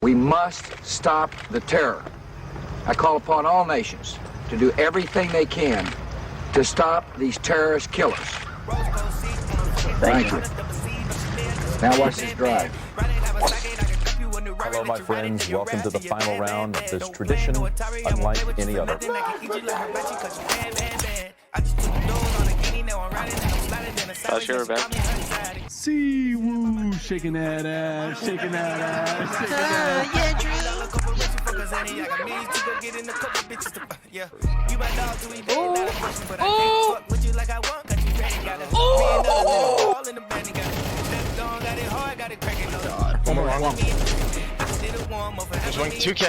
We must stop the terror. I call upon all nations to do everything they can to stop these terrorist killers. Thank you. Now watch this drive. Hello, my friends. Welcome to the final round of this tradition unlike any other. How's your revenge? See, woo, shaking that ass, shaking that ass, shaking that ass. One more. There's one, 2K.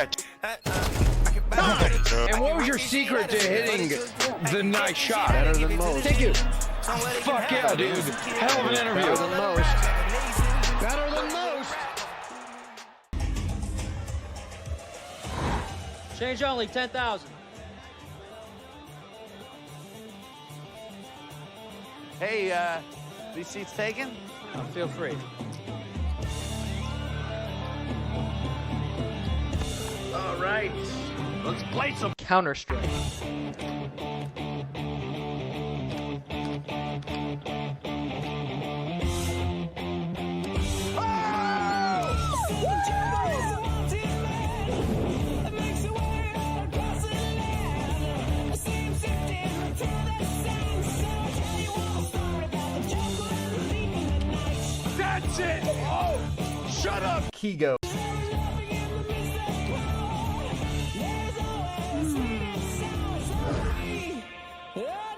And what was your secret to hitting the nice shot? Better than most. Thank you. Fuck yeah, dude. Hell of an interview. Better than most. Better than most. Change only, 10,000. Hey, these seats taken? Feel free. All right, let's play some Counter-Strike. That's it. Oh, shut up. Kigo.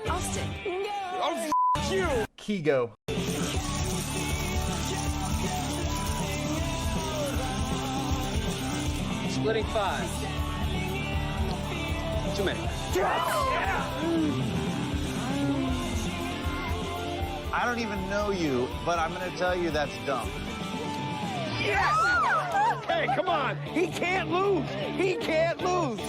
Austin. Oh, f you. Kigo. Splitting 5. Too many. I don't even know you, but I'm gonna tell you that's dumb. Yes! Hey, come on. He can't lose. He can't lose.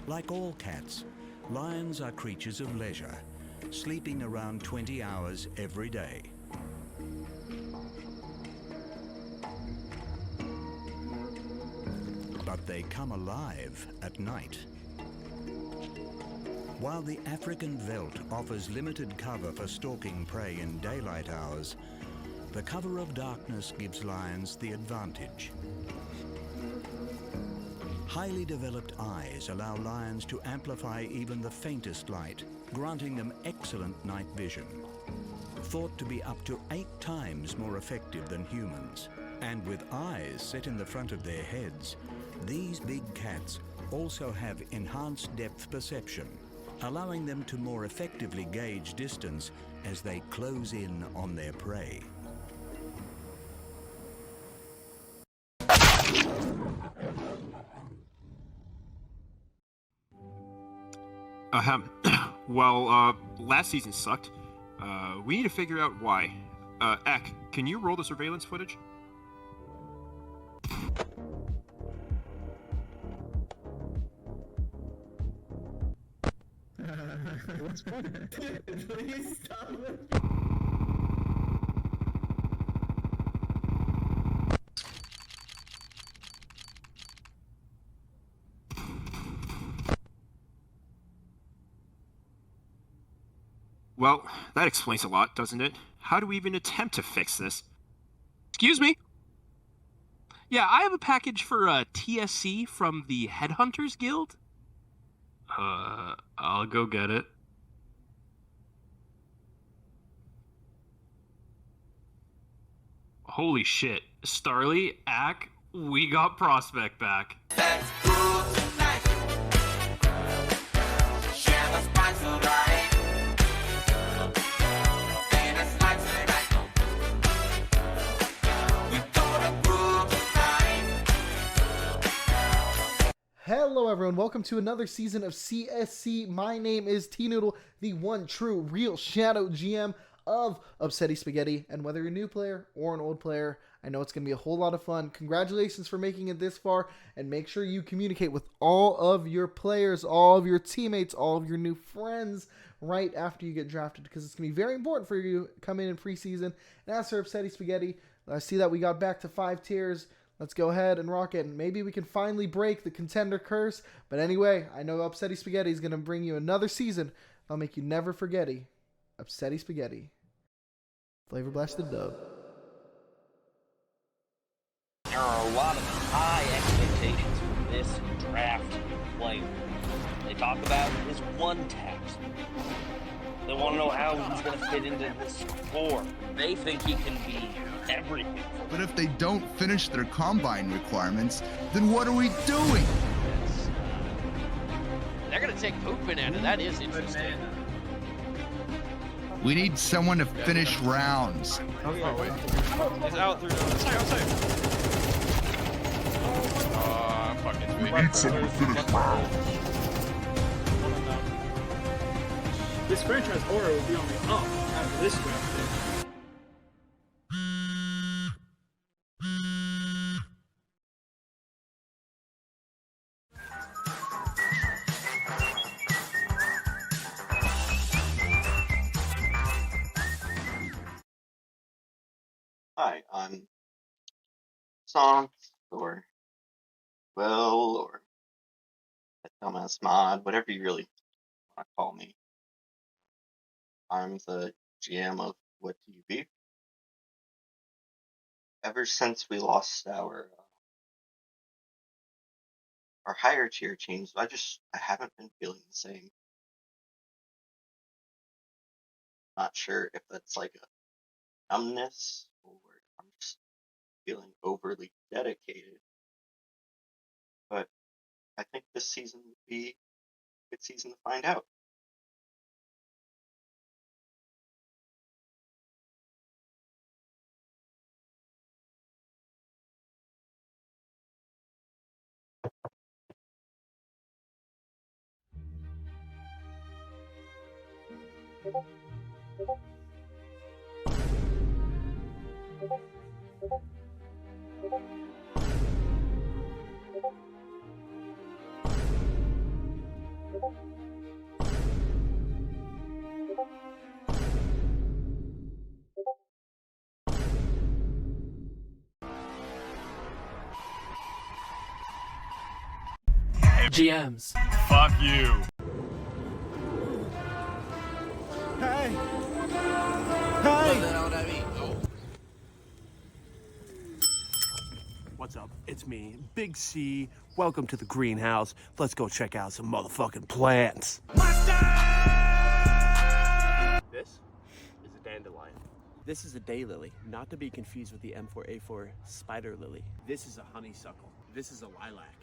Like all cats, lions are creatures of leisure, sleeping around 20 hours every day. But they come alive at night. While the African veldt offers limited cover for stalking prey in daylight hours, the cover of darkness gives lions the advantage. Highly developed eyes allow lions to amplify even the faintest light, granting them excellent night vision. Thought to be up to 8 times more effective than humans. And with eyes set in the front of their heads, these big cats also have enhanced depth perception, allowing them to more effectively gauge distance as they close in on their prey. Last season sucked. We need to figure out why. Eck, can you roll the surveillance footage? What's funny? Please stop. Well, that explains a lot, doesn't it? How do we even attempt to fix this? Excuse me? Yeah, I have a package for TSC from the Headhunters Guild. I'll go get it. Holy shit. Starly, Ack, we got Prospect back. Hello everyone, welcome to another season of CSC. My name is T-Noodle, the one true real Shadow GM of Upsetty Spaghetti, and whether you're a new player or an old player, I know it's going to be a whole lot of fun. Congratulations for making it this far, and make sure you communicate with all of your players, all of your teammates, all of your new friends right after you get drafted, because it's going to be very important for you to come in preseason. And as for Upsetty Spaghetti, I see that we got back to 5 tiers. Let's go ahead and rock it, and maybe we can finally break the contender curse. But anyway, I know Upsetty Spaghetti is going to bring you another season that'll make you never forgetty. Upsetty Spaghetti. Flavor Blasted Dub. There are a lot of high expectations for this draft player. They talk about his one taps. They want to know how he's going to fit into this core. They think he can be everything. But if they don't finish their combine requirements, then what are we doing? They're going to take Poopin out of that. Is interesting. We need someone to finish rounds. Oh, wait. It's out through outside. I'm fucking We need someone to finish rounds. This franchise aura will be on the up after this draft. Hi, I'm Song, or Will, or a dumbass mod, whatever you really want to call me. I'm the GM of What Do You Be? Ever since we lost our higher tier teams, I haven't been feeling the same. Not sure if that's like a numbness or I'm just feeling overly dedicated. But I think this season would be a good season to find out. GMs. Fuck you. Hey! What's up? It's me, Big C. Welcome to the greenhouse. Let's go check out some motherfucking plants. This is a dandelion. This is a daylily, not to be confused with the M4A4 spider lily. This is a honeysuckle. This is a lilac.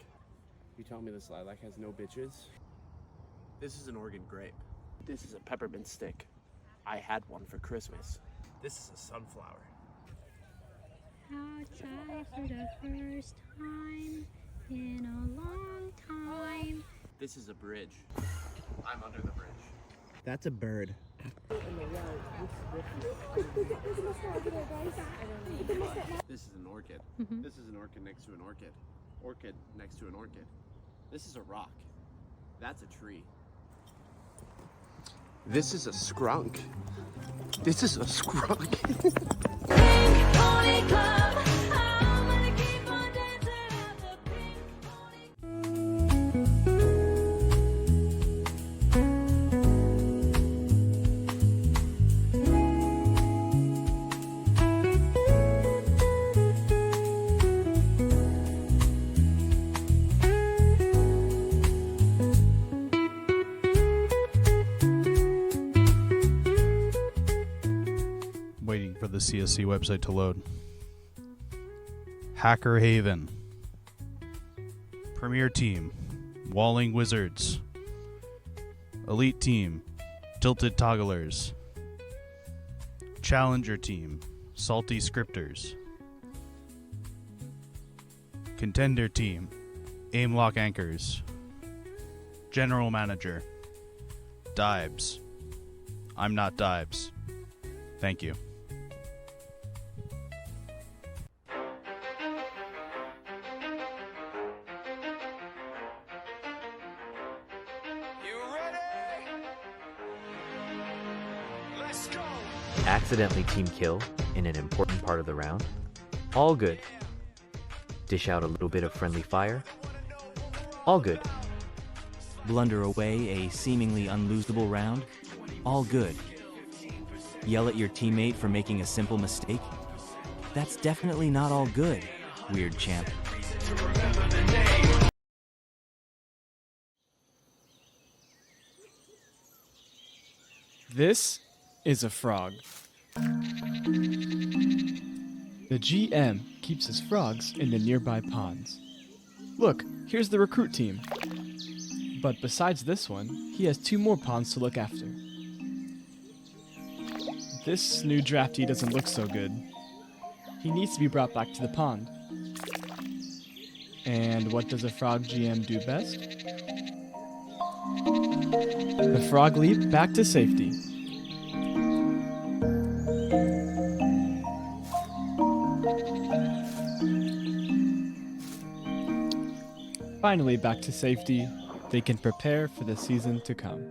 You tell me this lilac has no bitches? This is an Oregon grape. This is a peppermint stick. I had one for Christmas. This is a sunflower. Outside for the first time in a long time. This is a bridge. I'm under the bridge. That's a bird. This is an orchid. This is an orchid next to an orchid. Orchid next to an orchid. This is a rock. That's a tree. This is a skunk. This is a skunk. Waiting for the CSC website to load. Hacker Haven. Premier Team. Walling Wizards. Elite Team. Tilted Togglers. Challenger Team. Salty Scripters. Contender Team. Aimlock Anchors. General Manager. Dibes. I'm not Dibes. Thank you. Accidentally team kill in an important part of the round? All good. Dish out a little bit of friendly fire? All good. Blunder away a seemingly unlosable round? All good. Yell at your teammate for making a simple mistake? That's definitely not all good, weird champ. This is a frog. The GM keeps his frogs in the nearby ponds. Look, here's the recruit team. But besides this one, he has 2 more ponds to look after. This new draftee doesn't look so good. He needs to be brought back to the pond. And what does a frog GM do best? The frog leap back to safety. Finally back to safety, they can prepare for the season to come.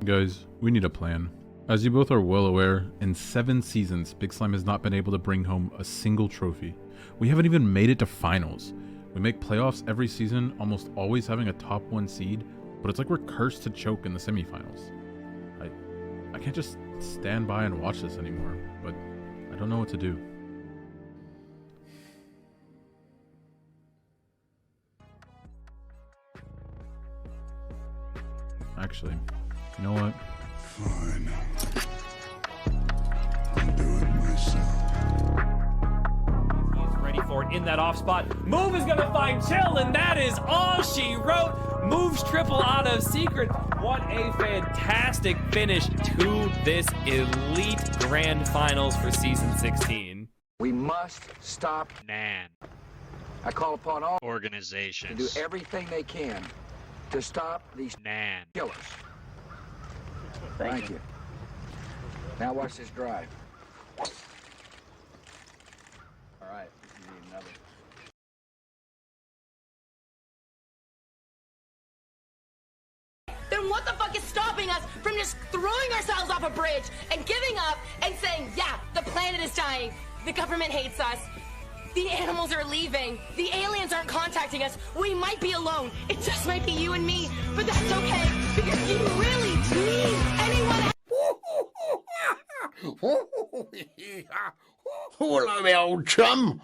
Guys, we need a plan. As you both are well aware, in 7 seasons, Big Slime has not been able to bring home a single trophy. We haven't even made it to finals. We make playoffs every season, almost always having a top 1 seed, but it's like we're cursed to choke in the semifinals. I can't just stand by and watch this anymore, but I don't know what to do. Actually, you know what? Fine. I'll do it myself. He's ready for it in that off spot. Move is gonna find Chill, and that is all she wrote. Moves triple out of Secret. What a fantastic finish to this elite grand finals for season 16. We must stop Nan. I call upon all organizations to do everything they can to stop these Nan killers. Thank you. Now watch this drive. All right, we need another. Then what the fuck is stopping us from just throwing ourselves off a bridge and giving up and saying, yeah, the planet is dying, the government hates us, the animals are leaving, the aliens aren't contacting us, we might be alone, it just might be you and me, but that's okay, because do you really need anyone else? Hello, my old chum.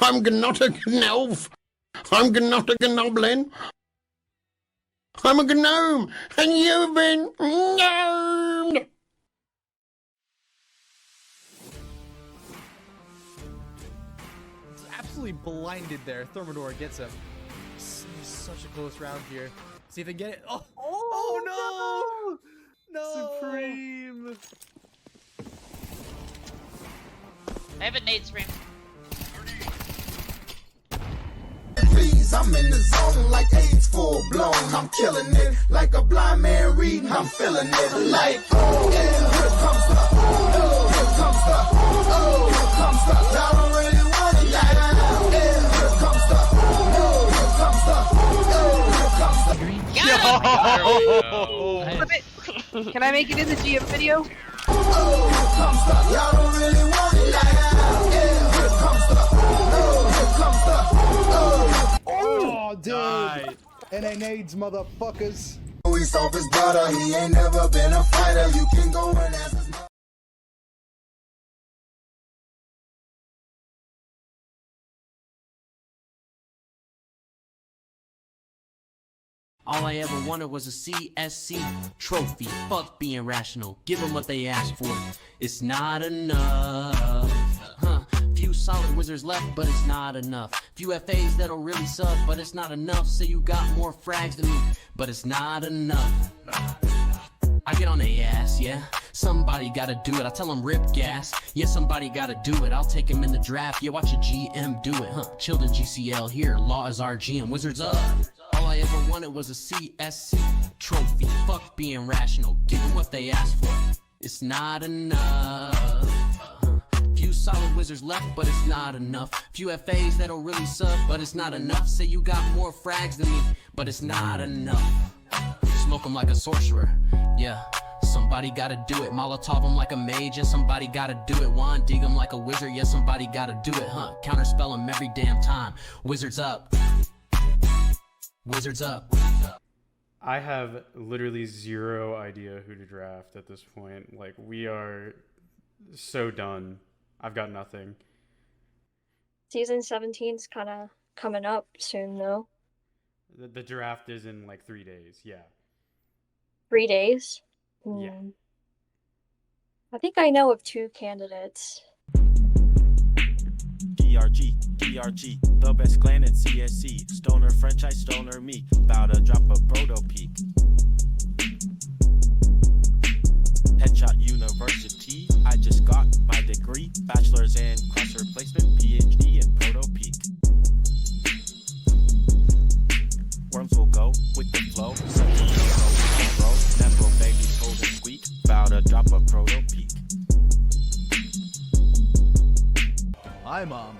I'm not a gnolf. I'm not a gnoblin. I'm a gnome, and you've been gnomed. Absolutely blinded there. Thermidor gets him. Such a close round here. See if they get it. Oh, no! No! Supreme! I have a nade stream. Please, I'm in the zone like AIDS full blown. I'm killing it like a blind man reading. I'm feeling it like, oh, yeah. Here comes the, oh, here comes the, oh, here comes the. Y'all don't really want it like, yeah. Here comes the, oh, here comes the, oh, here comes the. Can I make it in the GM video? Oh, here comes the. Y'all don't really want it like, yeah. Here comes the, oh, here comes the, oh. Oh, dude. And they nades, motherfuckers. He's off his brother. He ain't never been a fighter. You can go and ask his mother. All I ever wanted was a CSC trophy. Fuck being rational. Give them what they asked for. It's not enough. Few solid wizards left, but it's not enough. Few FAs that'll really suck, but it's not enough. Say you got more frags than me, but it's not enough. I get on their ass, yeah. Somebody gotta do it. I tell him rip gas. Yeah, somebody gotta do it. I'll take him in the draft. Yeah, watch a GM do it. Children GCL here. Law is our GM. Wizards up. All I ever wanted was a CSC trophy. Fuck being rational. Give them what they asked for. It's not enough. Few solid Wizards left, but it's not enough. Few FAs that'll really suck, but it's not enough. Say you got more frags than me, but it's not enough. Smoke them like a sorcerer, yeah. Somebody gotta do it. Molotov them like a mage, yeah. Somebody gotta do it. Wand dig them like a wizard, yeah. Somebody gotta do it, Counterspell them every damn time. Wizards up. Wizards up. I have literally zero idea who to draft at this point. Like, we are so done. I've got nothing. Season 17's kind of coming up soon, though. The draft is in like 3 days, yeah. 3 days? Yeah. I think I know of 2 candidates. DRG, the best clan in CSC. Stoner franchise, stoner me. About to drop a proto peak. Headshot University. I just got my degree. Bachelor's in cross replacement. PhD in proto peak. Worms will go with the flow. Never baby told and squeak. About to drop a proto peak. Hi, Mom.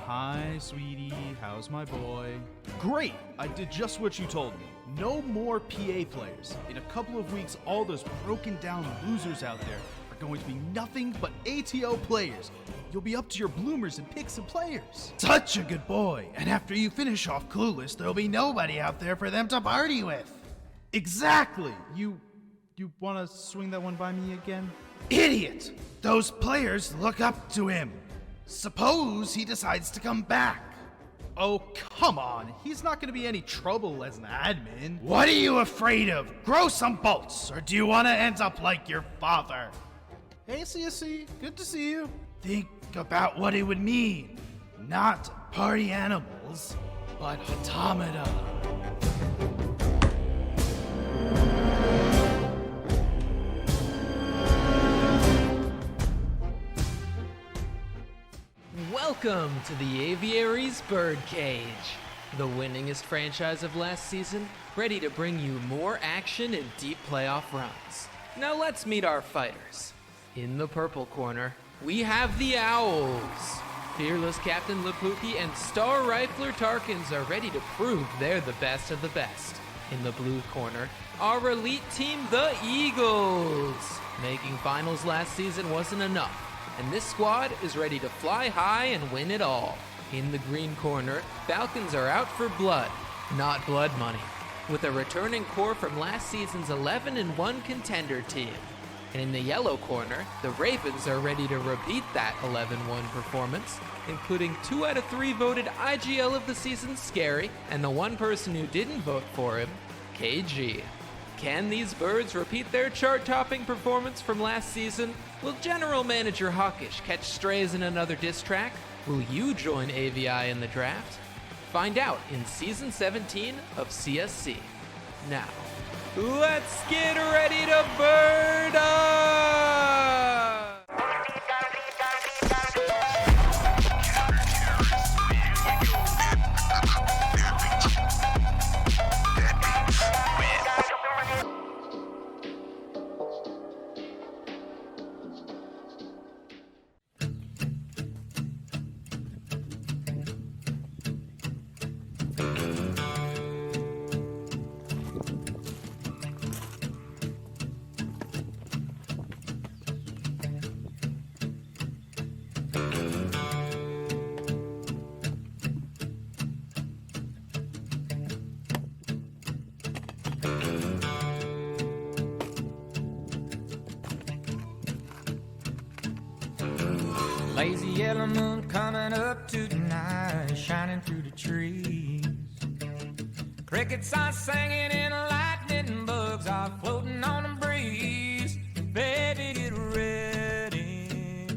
Hi, sweetie. How's my boy? Great! I did just what you told me. No more PA players. In a couple of weeks, all those broken down losers out there are going to be nothing but ATO players. You'll be up to your bloomers and pick some players. Such a good boy. And after you finish off Clueless, there'll be nobody out there for them to party with. Exactly! You want to swing that one by me again? Idiot! Those players look up to him. Suppose he decides to come back. Oh, come on. He's not going to be any trouble as an admin. What are you afraid of? Grow some bolts, or do you want to end up like your father? Hey, CSC. Good to see you. Think about what it would mean. Not party animals, but automata. Welcome to the Aviary's Birdcage, the winningest franchise of last season, ready to bring you more action and deep playoff runs. Now let's meet our fighters. In the purple corner, we have the Owls. Fearless Captain Lapuki and Star Rifler Tarkins are ready to prove they're the best of the best. In the blue corner, our elite team, the Eagles. Making finals last season wasn't enough, and this squad is ready to fly high and win it all. In the green corner, Falcons are out for blood, not blood money, with a returning core from last season's 11-1 contender team. And in the yellow corner, the Ravens are ready to repeat that 11-1 performance, including 2 out of 3 voted IGL of the season Scary, and the one person who didn't vote for him, KG. Can these birds repeat their chart-topping performance from last season? Will General Manager Hawkish catch strays in another diss track? Will you join AVI in the draft? Find out in Season 17 of CSC. Now, let's get ready to bird up! Lazy yellow moon coming up tonight, shining through the trees. Crickets are singing and lightning bugs are floating on the breeze. Baby, get ready.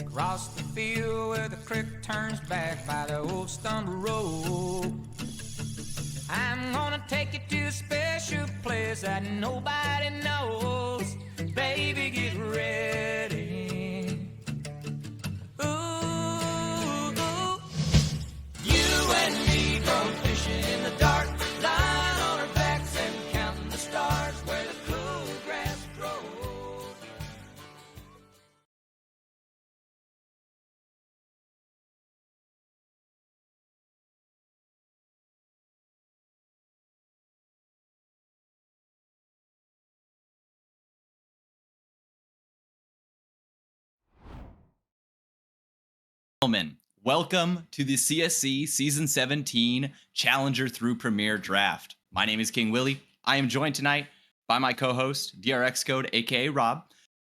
Across the field where the creek turns back by the old stumble road, I'm gonna take you to a special place that nobody knows. Baby, get ready. Ooh, you and me go fishing in the dark, lying on our backs and counting the stars where the cool grass grows. Gentlemen, welcome to the CSC Season 17 Challenger through Premier Draft. My name is King Willie. I am joined tonight by my co-host, DRX Code, aka Rob.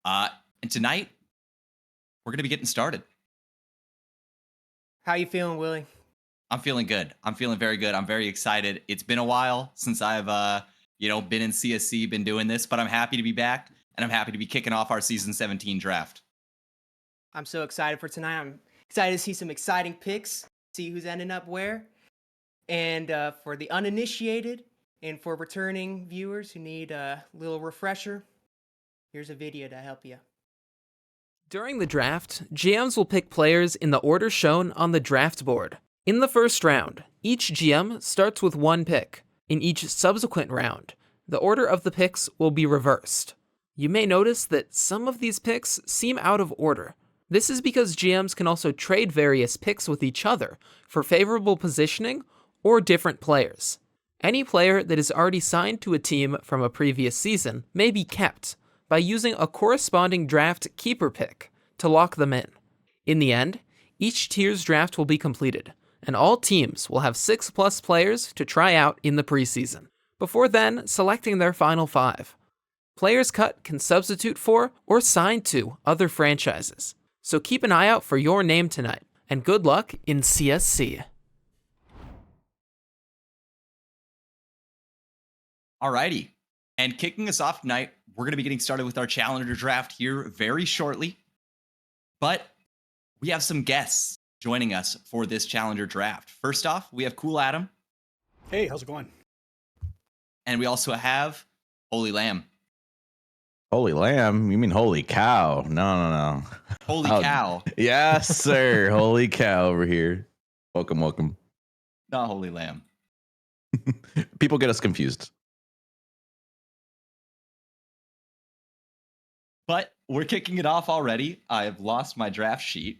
And tonight, we're going to be getting started. How you feeling, Willie? I'm feeling good. I'm feeling very good. I'm very excited. It's been a while since I've been in CSC, been doing this, but I'm happy to be back, and I'm happy to be kicking off our Season 17 draft. I'm so excited for tonight. I'm excited to see some exciting picks, see who's ending up where. And for the uninitiated and for returning viewers who need a little refresher, here's a video to help you. During the draft, GMs will pick players in the order shown on the draft board. In the first round, each GM starts with one pick. In each subsequent round, the order of the picks will be reversed. You may notice that some of these picks seem out of order. This is because GMs can also trade various picks with each other for favorable positioning or different players. Any player that is already signed to a team from a previous season may be kept by using a corresponding draft keeper pick to lock them in. In the end, each tier's draft will be completed, and all teams will have 6+ players to try out in the preseason, before then selecting their final 5. Players cut can substitute for or sign to other franchises. So keep an eye out for your name tonight, and good luck in CSC. Alrighty, and kicking us off tonight, we're going to be getting started with our Challenger draft here very shortly. But we have some guests joining us for this Challenger draft. First off, we have Cool Adam. Hey, how's it going? And we also have Holy Lamb. Holy lamb? You mean holy cow? No. Holy cow. Yes, sir. Holy cow over here. Welcome. Not Holy Lamb. People get us confused. But we're kicking it off already. I've lost my draft sheet.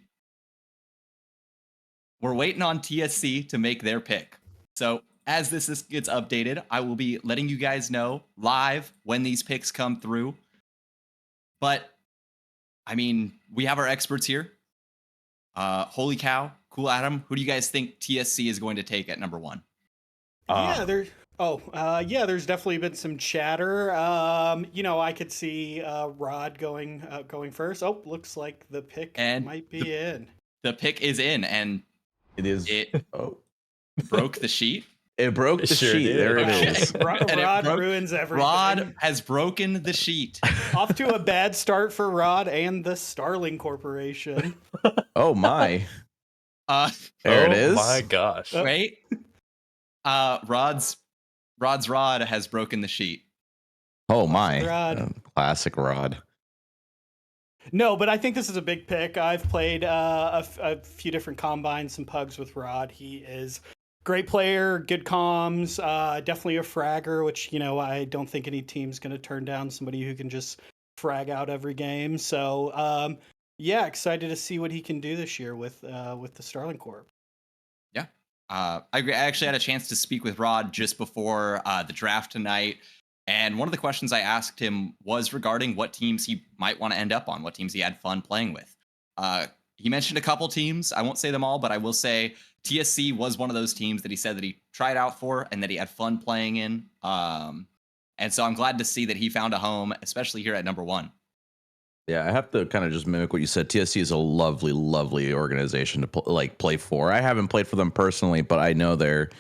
We're waiting on TSC to make their pick. So as this gets updated, I will be letting you guys know live when these picks come through. But, I mean, we have our experts here. Holy cow, Cool Adam, who do you guys think TSC is going to take at number 1? There's definitely been some chatter. I could see Rod going first. Oh, looks like the pick might be in. The pick is in, and it is. Broke the sheet. It broke the sheet. Did. There it is. Rod ruins everything. Rod has broken the sheet. Off to a bad start for Rod and the Starling Corporation. Oh my. There it is. Oh my gosh. Wait. Rod's Rod has broken the sheet. Oh my. Rod. Classic Rod. No, but I think this is a big pick. I've played a few different combines, some pugs with Rod. He is great player, good comms, definitely a fragger, which, I don't think any team's going to turn down somebody who can just frag out every game. So, excited to see what he can do this year with the Starling Corp. Yeah. I actually had a chance to speak with Rod just before the draft tonight. And one of the questions I asked him was regarding what teams he might want to end up on, what teams he had fun playing with. He mentioned a couple teams. I won't say them all, but I will say TSC was one of those teams that he said that he tried out for and that he had fun playing in. And so I'm glad to see that he found a home, especially here at number 1. Yeah, I have to kind of just mimic what you said. TSC is a lovely, lovely organization to play for. I haven't played for them personally, but I know their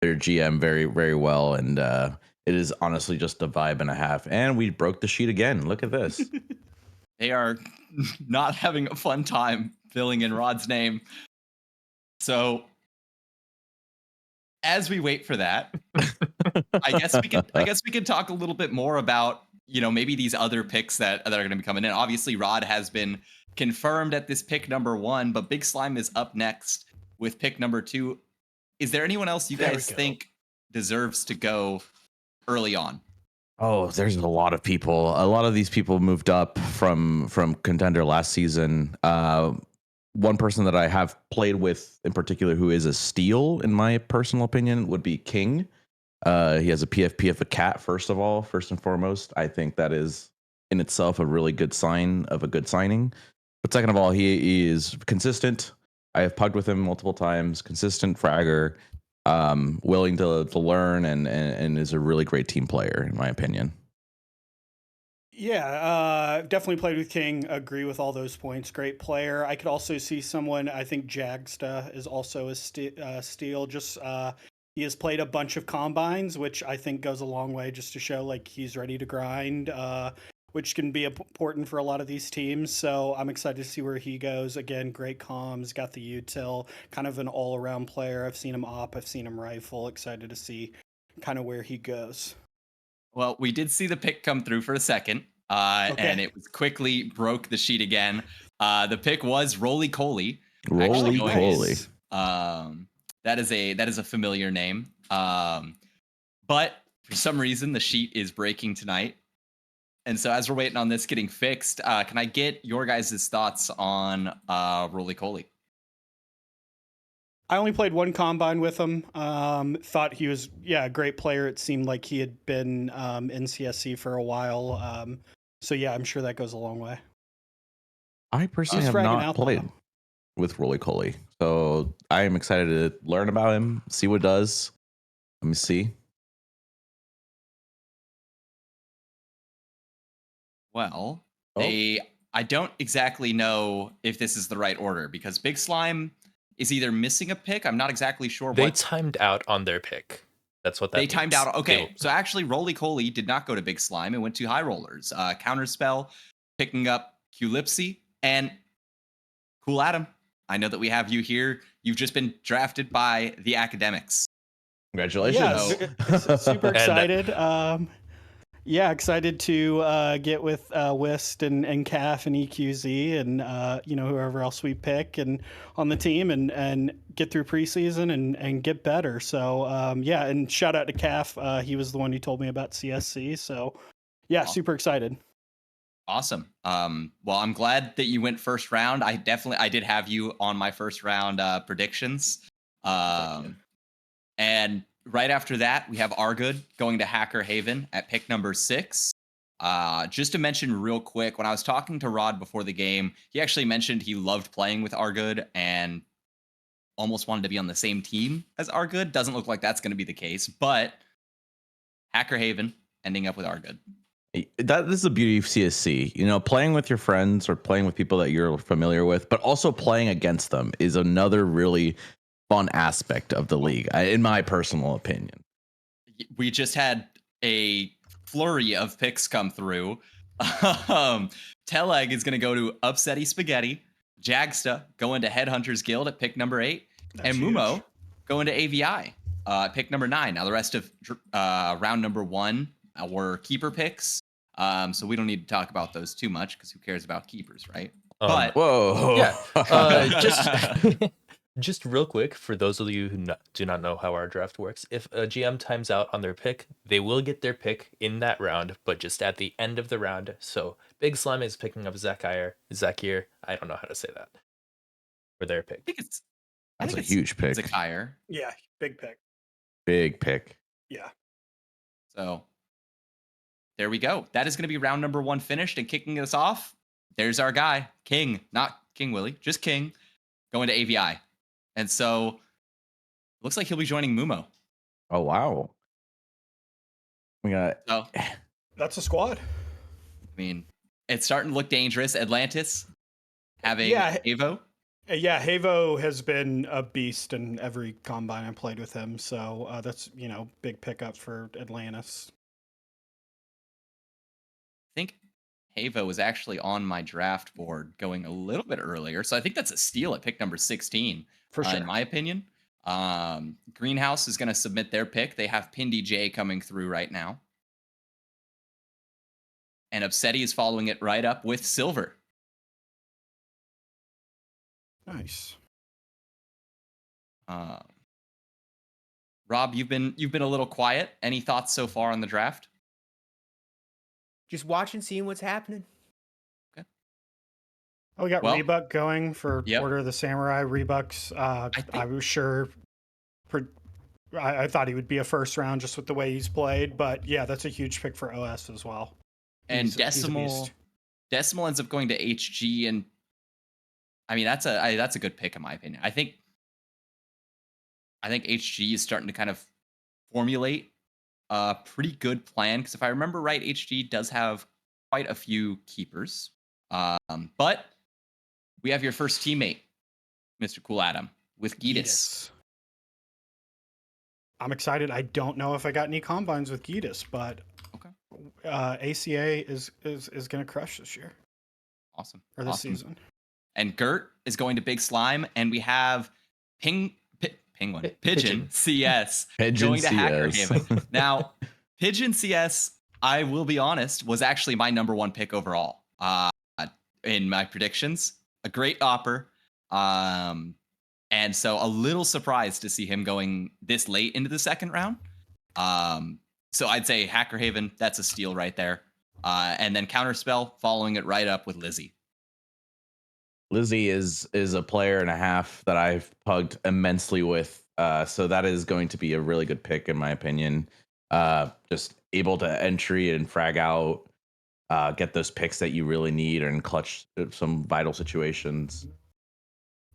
GM very, very well, and it is honestly just a vibe and a half. And we broke the sheet again. Look at this. They are not having a fun time filling in Rod's name. So as we wait for that, I guess we could talk a little bit more about, maybe these other picks that are going to be coming in. Obviously, Rod has been confirmed at this pick number 1, but Big Slime is up next with pick number 2. Is there anyone else you guys think deserves to go early on? Oh, there's a lot of people. A lot of these people moved up from contender last season. One person that I have played with in particular who is a steal, in my personal opinion, would be King. He has a PFP of a cat, first and foremost. I think that is in itself a really good sign of a good signing. But second of all, he is consistent. I have pugged with him multiple times, consistent fragger, willing to learn, and is a really great team player, in my opinion. Yeah, definitely played with King. Agree with all those points. Great player. I could also see someone. I think Jagsta is also a steal. Just he has played a bunch of combines, which I think goes a long way, just to show like he's ready to grind, which can be important for a lot of these teams. So I'm excited to see where he goes. Again, great comms, got the util, kind of an all-around player. I've seen him op, I've seen him rifle. Excited to see kind of where he goes. Well, we did see the pick come through for a second, and it was quickly broke the sheet again. The pick was Roly Coley. Roly Coley. That is a familiar name. But for some reason, the sheet is breaking tonight. And so as we're waiting on this getting fixed, can I get your guys' thoughts on Roly Coley? I only played one combine with him. Thought he was, a great player. It seemed like he had been in CSC for a while. So yeah, I'm sure that goes a long way. I personally have not played with Roly Coley, so I am excited to learn about him, see what it does. Let me see. Well, I don't exactly know if this is the right order, because Big Slime is either missing a pick. I'm not exactly sure. They timed out on their pick. That's what that they means. timed out. Okay, so actually, Roly Coley did not go to Big Slime. It went to High Rollers. Counterspell, picking up Qlipsy, and Cool Adam. I know that we have you here. You've just been drafted by the Academics. Congratulations! Yeah, super excited. Excited to get with Wist and CAF and EQZ and whoever else we pick and on the team and get through preseason and get better. So and shout out to CAF. He was the one who told me about CSC. So super excited. Awesome. Well, I'm glad that you went first round. I did have you on my first round predictions. And right after that, we have Argud going to Hacker Haven at pick number 6. Just to mention real quick, when I was talking to Rod before the game, he actually mentioned he loved playing with Argud and almost wanted to be on the same team as Argud. Doesn't look like that's going to be the case, but Hacker Haven ending up with Argud. This is the beauty of CSC. Playing with your friends or playing with people that you're familiar with, but also playing against them is another really fun aspect of the league, in my personal opinion. We just had a flurry of picks come through. Teleg is going to go to Upsetty Spaghetti. Jagsta going to Headhunters Guild at pick number 8. And Mumo going to AVI pick number 9. Now, the rest of round number 1 were keeper picks. So we don't need to talk about those too much because who cares about keepers, right? But whoa. Yeah. Just real quick, for those of you who do not know how our draft works, if a GM times out on their pick, they will get their pick in that round, but just at the end of the round. So Big Slime is picking up Zakir. I don't know how to say that. For their pick. That's a huge pick. Zakir. Yeah, big pick. Big pick. Yeah. So there we go. That is going to be round number 1 finished, and kicking us off, there's our guy, King, not King Willie, just King, going to AVI. And so looks like he'll be joining Mumo. Oh, wow. We got. Oh, that's a squad. I mean, it's starting to look dangerous. Atlantis having Havo. Yeah, Havo has been a beast in every combine I played with him. So that's, big pickup for Atlantis. I think Havo was actually on my draft board going a little bit earlier. So I think that's a steal at pick number 16, for sure. in my opinion. Greenhouse is going to submit their pick. They have Pindy J coming through right now. And Upsetti is following it right up with Silver. Nice. Rob, you've been a little quiet. Any thoughts so far on the draft? Just watching, seeing what's happening. Oh, we got Well, Rebuck going for yep. Order of the Samurai. Rebuck's, I was sure, I thought he would be a first round just with the way he's played, but yeah, that's a huge pick for OS as well. And He's a Decimal ends up going to HG, and I mean that's a good pick in my opinion. I think HG is starting to kind of formulate a pretty good plan, because if I remember right, HG does have quite a few keepers. But we have your first teammate, Mr. Cool Adam, with Gitas. I'm excited. I don't know if I got any combines with Gitas, but ACA is going to crush this year. Awesome. Or this season. And Gert is going to Big Slime, and we have Pigeon CS Pigeon going to CS. Hacker Haven. Now, Pigeon CS, I will be honest, was actually my number one pick overall in my predictions. A great opper. And so a little surprised to see him going this late into the second round. So I'd say Hacker Haven, that's a steal right there. And then Counterspell following it right up with Lizzie. Lizzie is a player and a half that I've pugged immensely with. So that is going to be a really good pick in my opinion. Just able to entry and frag out, get those picks that you really need and clutch some vital situations.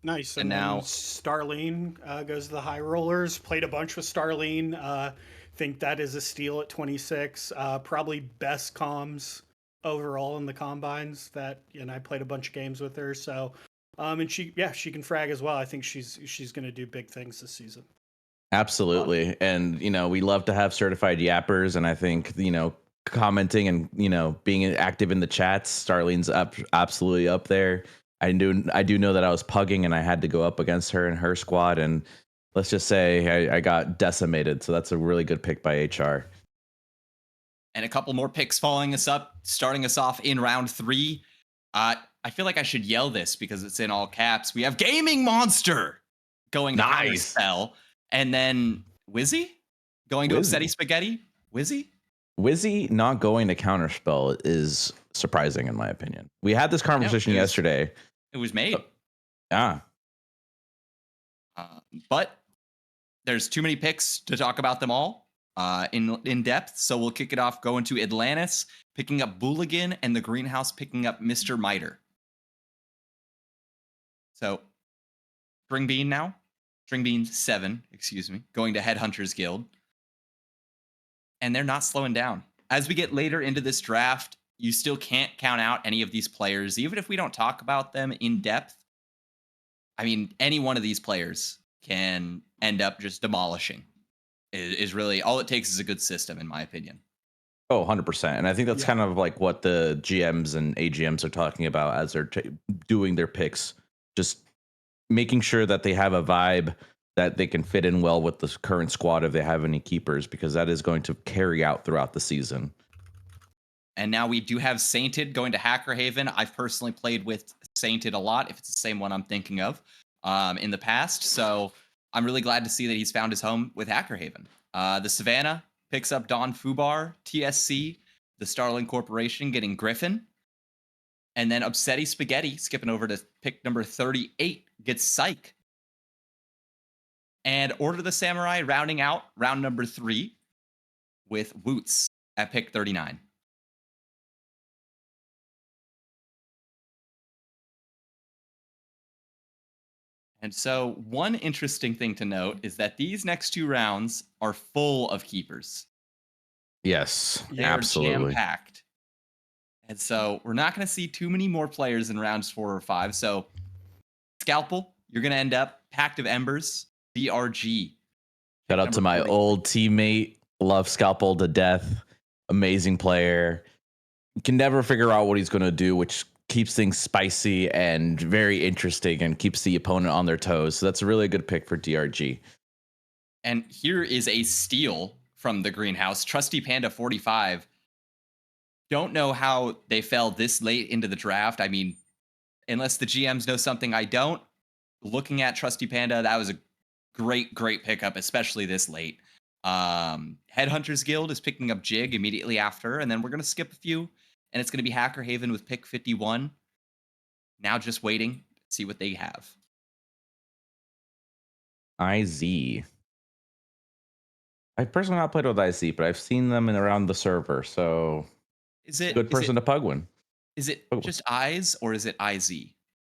Nice. And now Starlene goes to the High Rollers. Played a bunch with Starlene. Think that is a steal at 26. Probably best comms overall in the combines. And I played a bunch of games with her. So, and she can frag as well. I think she's going to do big things this season. Absolutely. And we love to have certified yappers, and I think commenting and being active in the chats, Starlene's absolutely up there. I do know that I was pugging and I had to go up against her and her squad, and let's just say I got decimated. So that's a really good pick by HR. And a couple more picks following us up, starting us off in round 3. I feel like I should yell this because it's in all caps. We have Gaming Monster going to Counterspell, and then Wizzy going to Upsetti Spaghetti. Wizzy not going to Counterspell is surprising in my opinion. We had this conversation yesterday. It was made. Yeah. But there's too many picks to talk about them all in depth. So we'll kick it off going to Atlantis, picking up Booligan, and the Greenhouse picking up Mr. Miter. So String Bean 7, going to Headhunters Guild. And they're not slowing down. As we get later into this draft, you still can't count out any of these players, even if we don't talk about them in depth. I mean, any one of these players can end up just demolishing. Is really all it takes is a good system, in my opinion. Oh, 100%. And I think that's kind of like what the GMs and AGMs are talking about as they're doing their picks. Just making sure that they have a vibe that they can fit in well with the current squad if they have any keepers, because that is going to carry out throughout the season. And now we do have Sainted going to Hacker Haven. I've personally played with Sainted a lot, if it's the same one I'm thinking of, in the past. So I'm really glad to see that he's found his home with Hacker Haven. The Savannah picks up Don Fubar, TSC, the Starling Corporation getting Griffin. And then Upsetti Spaghetti, skipping over to pick number 38, gets Psych. And Order of the Samurai rounding out round number 3 with Woots at pick 39. And so one interesting thing to note is that these next 2 rounds are full of keepers. Yes, They're absolutely. jam-packed. And so we're not going to see too many more players in rounds 4 or 5. So Scalpel, you're going to end up Pact of Embers, BRG. Shout out to my old teammate. Love Scalpel to death. Amazing player. Can never figure out what he's going to do, which keeps things spicy and very interesting and keeps the opponent on their toes. So that's a really good pick for DRG. And here is a steal from the greenhouse. Trusty Panda 45. Don't know how they fell this late into the draft. I mean, unless the GMs know something I don't, looking at Trusty Panda, that was a great pickup, especially this late. Headhunters Guild is picking up Jig immediately after, and then we're going to skip a few, and it's going to be Hacker Haven with pick 51. Now just waiting to see what they have. IZ. I've personally not played with IZ, but I've seen them in around the server, so is it good person to pug one. Is it just Eyes or is it IZ?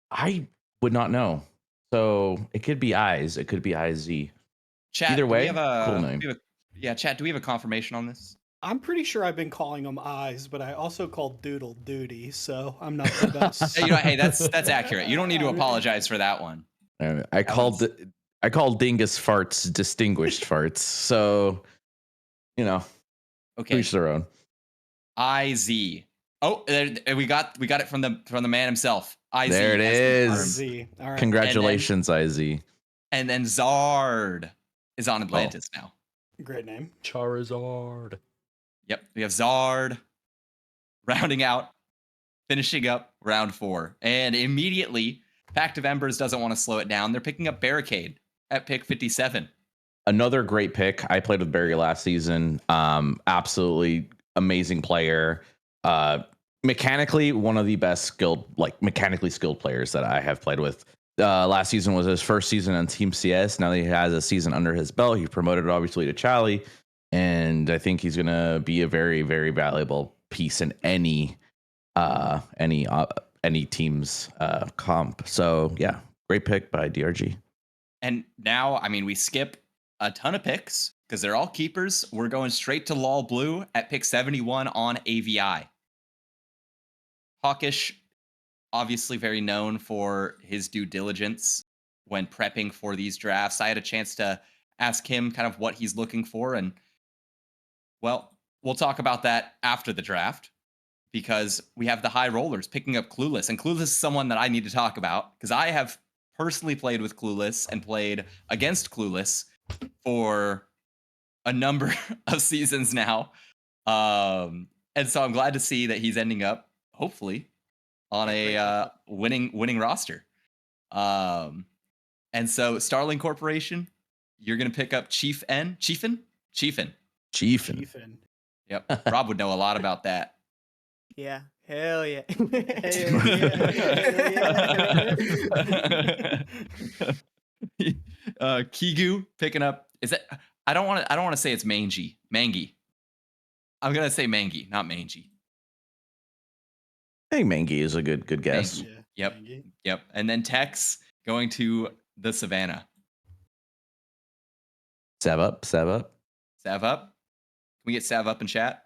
I would not know. So it could be Eyes, it could be IZ. Chat, either way, we have a, cool name. Chat, do we have a confirmation on this? I'm pretty sure I've been calling them Eyes, but I also called Doodle Duty, so I'm not the best. Hey, that's accurate. You don't need to apologize for that one. I called Dingus farts distinguished farts. So, okay, each their own. IZ. Oh, we got it from the man himself. IZ. There it is. All right. Congratulations, IZ. And then Zard is on Atlantis now. Great name. Charizard. Yep, we have Zard rounding out, finishing up round 4. And immediately, Pact of Embers doesn't want to slow it down. They're picking up Barricade at pick 57. Another great pick. I played with Barry last season. Absolutely amazing player. Mechanically, one of the best mechanically skilled players that I have played with. Last season was his first season on Team CS. Now that he has a season under his belt, he promoted obviously to Charlie. And I think he's going to be a very, very valuable piece in any team's comp. So yeah, great pick by DRG. And now, I mean, we skip a ton of picks because they're all keepers. We're going straight to Lol Blue at pick 71 on AVI. Hawkish, obviously very known for his due diligence when prepping for these drafts. I had a chance to ask him kind of what he's looking for, and well, we'll talk about that after the draft because we have the high rollers picking up Clueless, and Clueless is someone that I need to talk about because I have personally played with Clueless and played against Clueless for a number of seasons now. And so I'm glad to see that he's ending up, hopefully, on a winning roster. And so Starling Corporation, you're going to pick up Chiefin. Yep. Rob would know a lot about that. Yeah. Hell yeah. Kigu picking up. Is it? I don't want to say it's Mangy. I'm gonna say Mangy, not Mangy. I think Mangy is a good guess. Yeah, yep. And then Tex going to the Savannah. Sav up. Can we get Sav up in chat?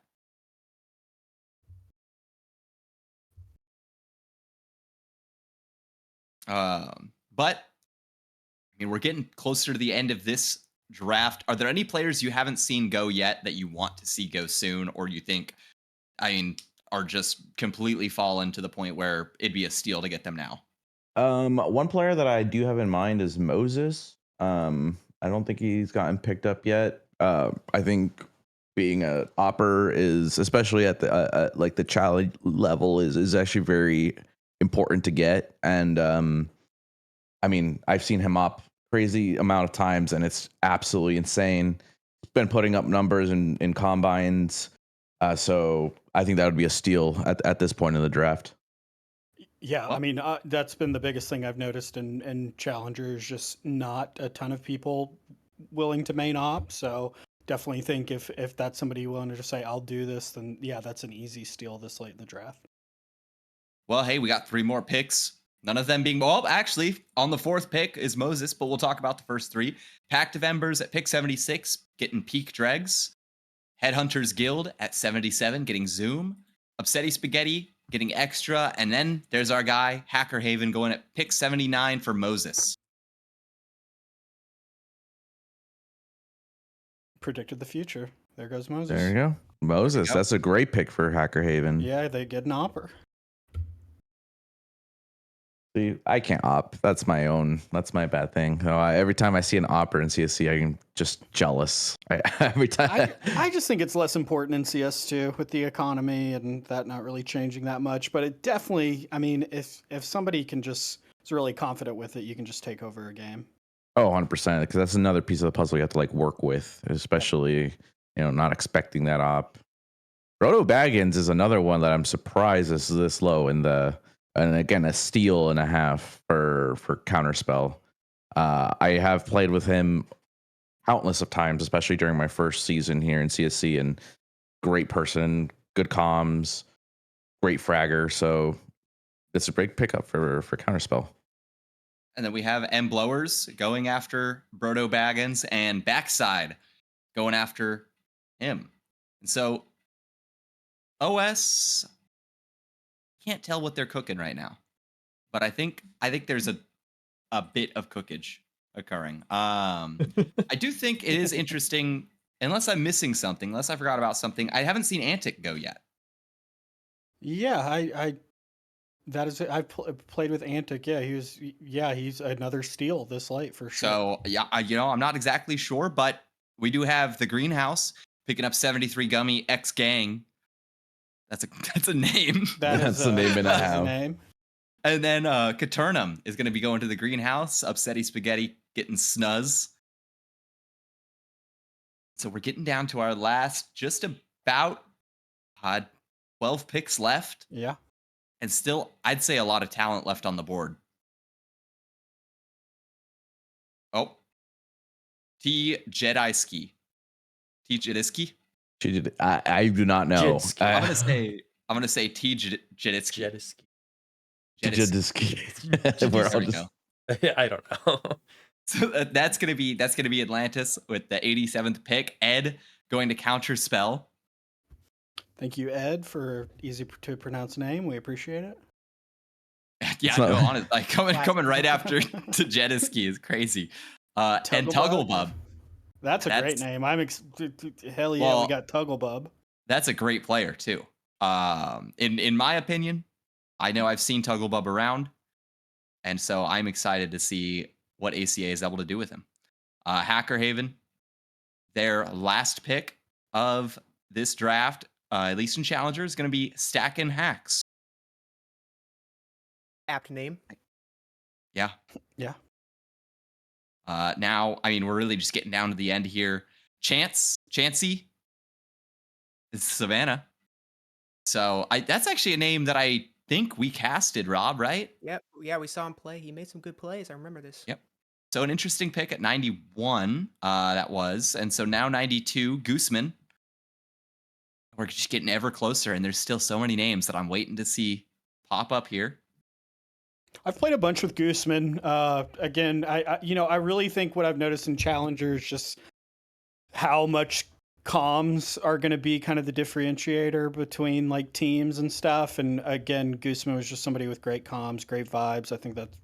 But I mean, we're getting closer to the end of this draft. Are there any players you haven't seen go yet that you want to see go soon, or you think, are just completely fallen to the point where it'd be a steal to get them now? One player that I do have in mind is Moses. I don't think he's gotten picked up yet. I think being a opper is, especially at the like the challenge level, is actually very important to get. And I mean, I've seen him op crazy amount of times, and it's absolutely insane. He's been putting up numbers in combines, so I think that would be a steal at this point in the draft. Yeah, I mean, that's been the biggest thing I've noticed in Challengers, just not a ton of people willing to main op. So definitely think if that's somebody willing to just say, I'll do this, then yeah, that's an easy steal this late in the draft. Well, hey, we got 3 more picks. None of them being, well, actually, on the 4th pick is Moses, but we'll talk about the first 3. Pact of Embers at pick 76, getting Peak Dregs. Headhunters Guild at 77, getting Zoom. Upsetty Spaghetti getting Extra. And then there's our guy, Hacker Haven, going at pick 79 for Moses. Predicted the future. There goes Moses. There you go. Moses, that's a great pick for Hacker Haven. Yeah, they get an opper. See, I can't op. That's my bad thing. Every time I see an opper in CSC, I'm just jealous. Every time. I just think it's less important in CS2 with the economy and that not really changing that much. But it definitely, I mean, if somebody is really confident with it, you can just take over a game. Oh, 100%. Because that's another piece of the puzzle you have to like work with, especially, not expecting that op. Roto Baggins is another one that I'm surprised is this low and again, a steal and a half for Counterspell. I have played with him countless of times, especially during my first season here in CSC, and great person, good comms, great fragger. So it's a big pickup for Counterspell. And then we have M Blowers going after Brodo Baggins and Backside going after him. And so OS can't tell what they're cooking right now. But I think there's a bit of cookage occurring. I do think it is interesting, unless I'm missing something, unless I forgot about something. I haven't seen Antic go yet. Yeah, I've played with Antic. Yeah, he's another steal this late for sure. So yeah, I'm not exactly sure, but we do have the Greenhouse picking up 73 Gummy X Gang. That's a name. That's a name and a half. And then Caturnum is going to be going to the Greenhouse. Upsetty Spaghetti getting Snuzz. So we're getting down to our last, just about 12 picks left. Yeah. And still, I'd say a lot of talent left on the board. Oh. T. Jediski. I do not know. I'm gonna say T. Jeditsky. There we go. I don't know. So that's gonna be Atlantis with the 87th pick. Ed going to Counterspell. Thank you, Ed, for easy to pronounce name. We appreciate it. Yeah, no, honestly, like coming right after to Jeditsky is crazy. And Tugglebub. That's a great name. Hell yeah, we got Tugglebub. That's a great player too. In my opinion, I know I've seen Tugglebub around, and so I'm excited to see what ACA is able to do with him. Hacker Haven, their last pick of this draft, at least in Challenger, is going to be Stackin' Hacks. Apt name. Yeah. Yeah. Now, I mean, we're really just getting down to the end here. Chansey is Savannah. So that's actually a name that I think we casted, Rob, right? Yep. Yeah, we saw him play. He made some good plays. I remember this. Yep. So an interesting pick at 91, that was. And so now 92, Gooseman. We're just getting ever closer, and there's still so many names that I'm waiting to see pop up here. I've played a bunch with Gooseman. Again, I really think what I've noticed in Challenger is just how much comms are going to be kind of the differentiator between like teams and stuff. And again, Gooseman was just somebody with great comms, great vibes. I think that's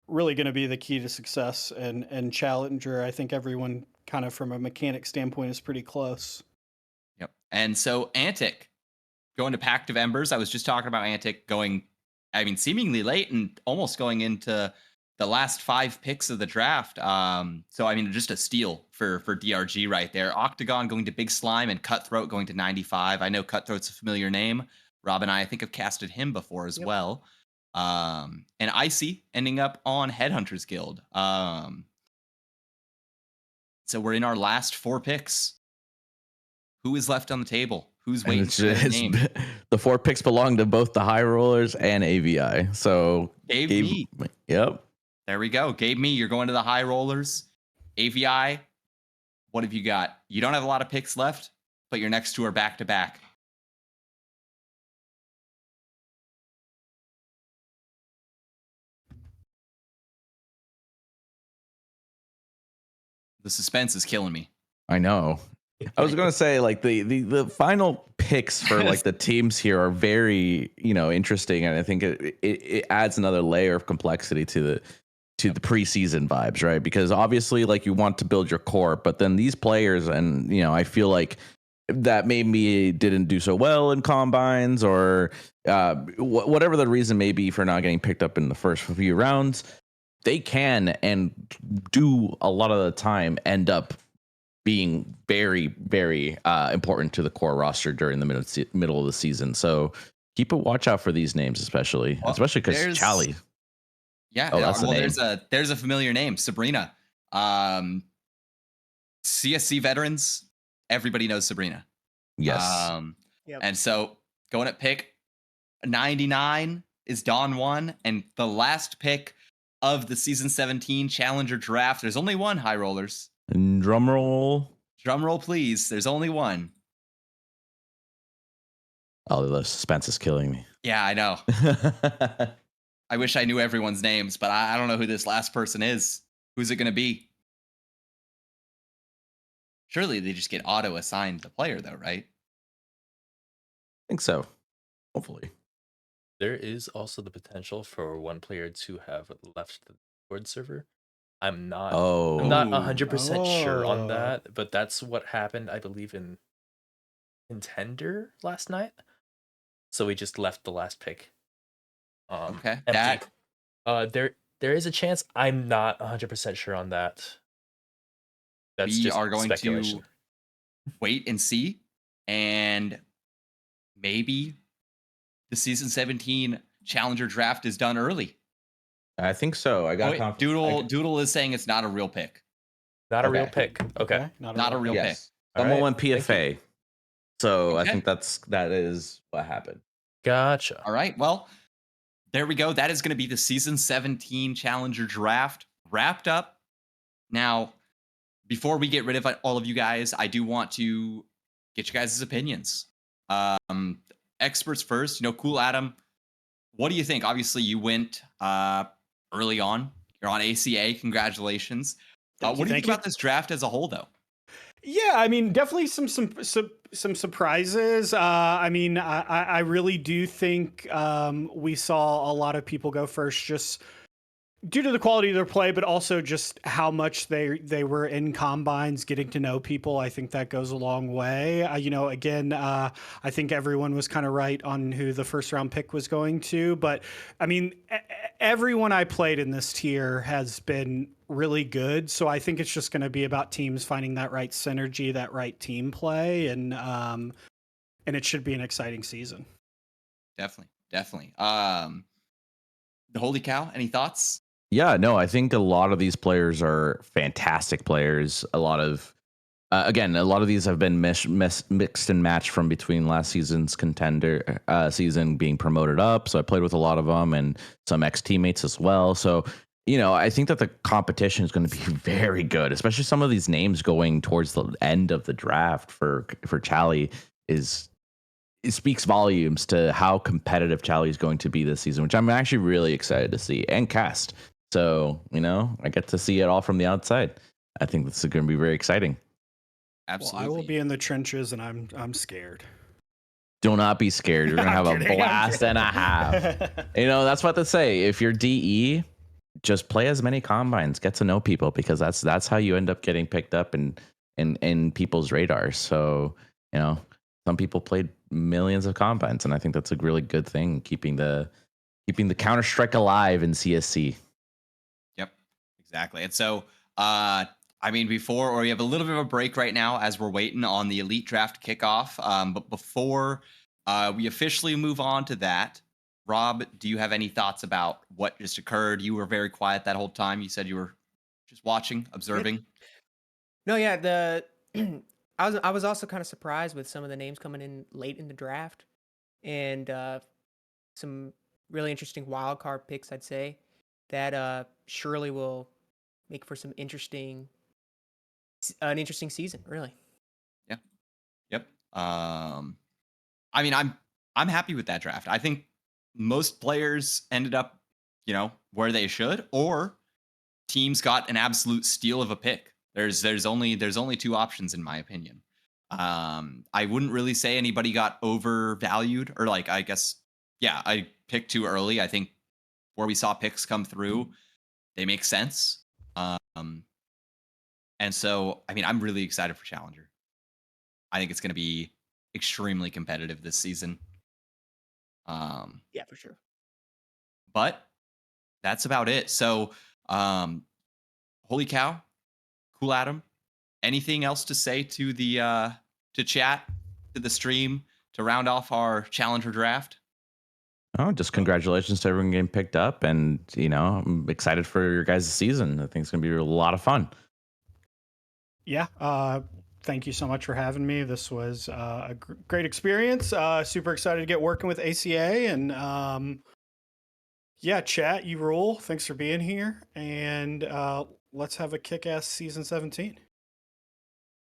really going to be the key to success. And Challenger, I think everyone kind of from a mechanic standpoint is pretty close. Yep. And so Antic going to Pact of Embers. I was just talking about Antic going, I mean, seemingly late and almost going into the last 5 picks of the draft. So, I mean, just a steal for DRG right there. Octagon going to Big Slime and Cutthroat going to 95. I know Cutthroat's a familiar name. Rob and I think, have casted him before as well. And Icy ending up on Headhunters Guild. So we're in our last 4 picks. Who is left on the table? Who's waiting for their name? The 4 picks belong to both the High Rollers and AVI. So Gabe. Yep. There we go. Gabe me, you're going to the High Rollers. AVI, what have you got? You don't have a lot of picks left, but your next 2 are back to back. The suspense is killing me. I know. I was going to say, like, the final picks for like the teams here are very, interesting, and I think it adds another layer of complexity to the preseason vibes, right? Because obviously, like, you want to build your core, but then these players, and I feel like that maybe didn't do so well in combines, or whatever the reason may be for not getting picked up in the first few rounds, they can and do a lot of the time end up being very, very important to the core roster during the middle of the season. So keep a watch out for these names, especially because Charlie. Yeah. Oh, that's the name. There's a familiar name, Sabrina. CSC veterans, everybody knows Sabrina. Yes. And so going at pick 99 is Dawn 1, and the last pick of the season 17 Challenger draft. There's only one, high rollers. And drum roll. Drum roll, please. There's only one. Oh, the suspense is killing me. Yeah, I know. I wish I knew everyone's names, but I don't know who this last person is. Who's it going to be? Surely they just get auto-assigned the player, though, right? I think so. Hopefully. There is also the potential for one player to have left the Discord server. I'm not 100% sure on that, but that's what happened, I believe, in Contender last night. So we just left the last pick. Okay. Empty. There is a chance. I'm not 100% sure on that. That's We just are going speculation. to wait and see, and maybe the season 17 Challenger draft is done early. I think so. I got Doodle is saying it's not a real pick. Not a real pick. Okay. Not a real pick. Someone went PFA. So I Okay. think that is what happened. Gotcha. All right. Well, there we go. That is going to be the season 17 Challenger draft wrapped up. Now, before we get rid of all of you guys, I do want to get you guys' opinions. Experts first. Cool Adam, what do you think? Obviously, you went early on. You're on ACA. Congratulations. What do you think about this draft as a whole, though? Yeah, I mean, definitely some surprises. I really do think we saw a lot of people go first just due to the quality of their play, but also just how much they were in combines, getting to know people. I think that goes a long way. I think everyone was kind of right on who the first round pick was going to, but I mean, everyone I played in this tier has been really good. So I think it's just going to be about teams finding that right synergy, that right team play, and it should be an exciting season. Definitely. The Holy Cow, any thoughts? Yeah, no, I think a lot of these players are fantastic players. A lot of these have been mixed and matched from between last season's contender season being promoted up. So I played with a lot of them and some ex-teammates as well. So, I think that the competition is going to be very good, especially some of these names going towards the end of the draft for Chally it speaks volumes to how competitive Chally is going to be this season, which I'm actually really excited to see, and cast. So, I get to see it all from the outside. I think this is going to be very exciting. Absolutely. Well, I will be in the trenches, and I'm scared. Do not be scared. You're going to have a blast and a half. That's what to say. If you're DE, just play as many combines, get to know people, because that's how you end up getting picked up in people's radars. So, some people played millions of combines, and I think that's a really good thing, keeping the Counter-Strike alive in CSC. Yep, exactly. And so, we have a little bit of a break right now as we're waiting on the Elite Draft kickoff. But before we officially move on to that, Rob, do you have any thoughts about what just occurred? You were very quiet that whole time. You said you were just watching, observing. No, yeah, I was also kind of surprised with some of the names coming in late in the draft, and some really interesting wild card picks, I'd say, that surely will make for an interesting season, really. Yeah. Yep. I'm happy with that draft. I think most players ended up, where they should, or teams got an absolute steal of a pick. There's only two options in my opinion. I wouldn't really say anybody got overvalued, or I picked too early. I think where we saw picks come through, they make sense. And so, I'm really excited for Challenger. I think it's going to be extremely competitive this season. Yeah, for sure. But that's about it. So, holy cow, cool Adam. Anything else to say to the to chat, to the stream, to round off our challenger draft? Oh, just congratulations to everyone getting picked up, and I'm excited for your guys' season. I think it's gonna be a lot of fun. Yeah. Thank you so much for having me. This was a great experience. Super excited to get working with ACA, and yeah, chat, you rule. Thanks for being here, and let's have a kick-ass season 17.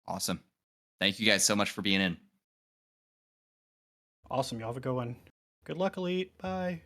Awesome. Thank you guys so much for being in. Awesome. Y'all have a good one. Good luck, Elite. Bye.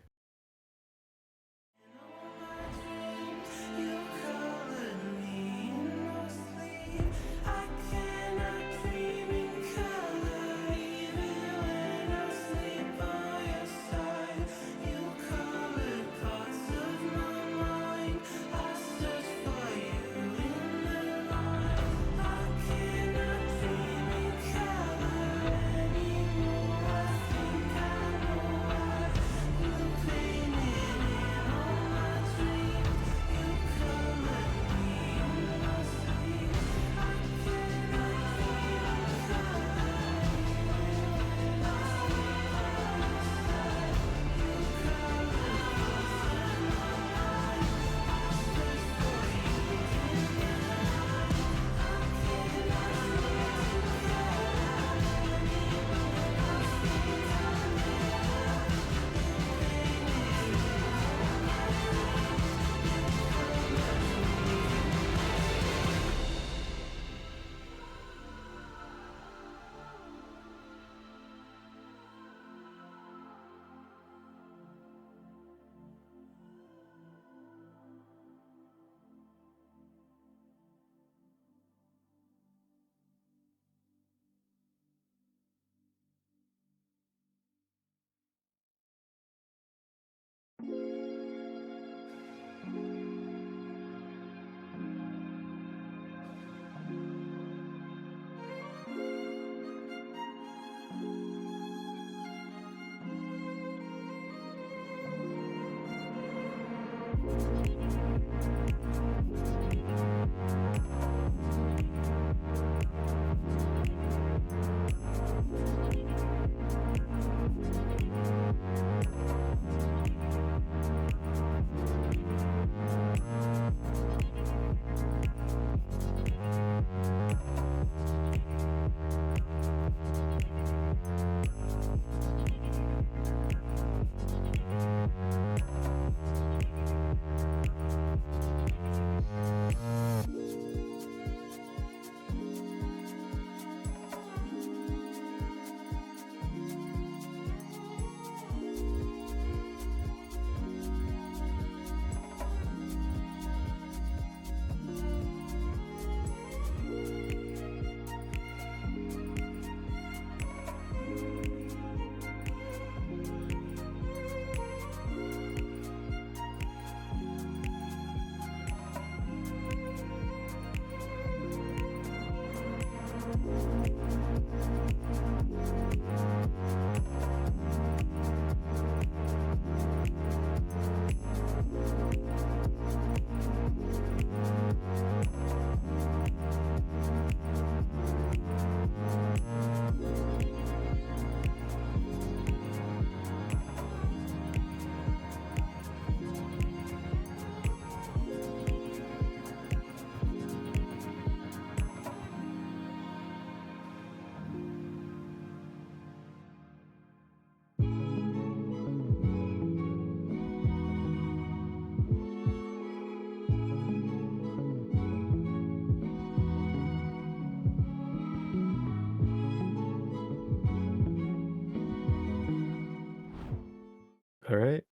All right.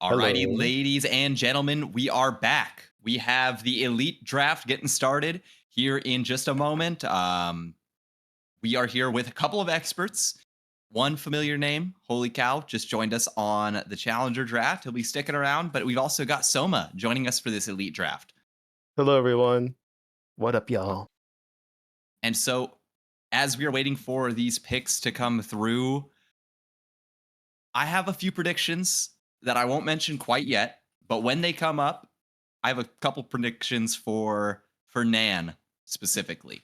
Alrighty, Hello. ladies and gentlemen, we are back. We have the elite draft getting started here in just a moment. We are here with a couple of experts. One familiar name, Holy Cow, just joined us on the Challenger draft. He'll be sticking around, but we've also got Soma joining us for this elite draft. Hello, everyone. What up, y'all? And so as we are waiting for these picks to come through, I have a few predictions that I won't mention quite yet, but when they come up, I have a couple predictions for Nan specifically.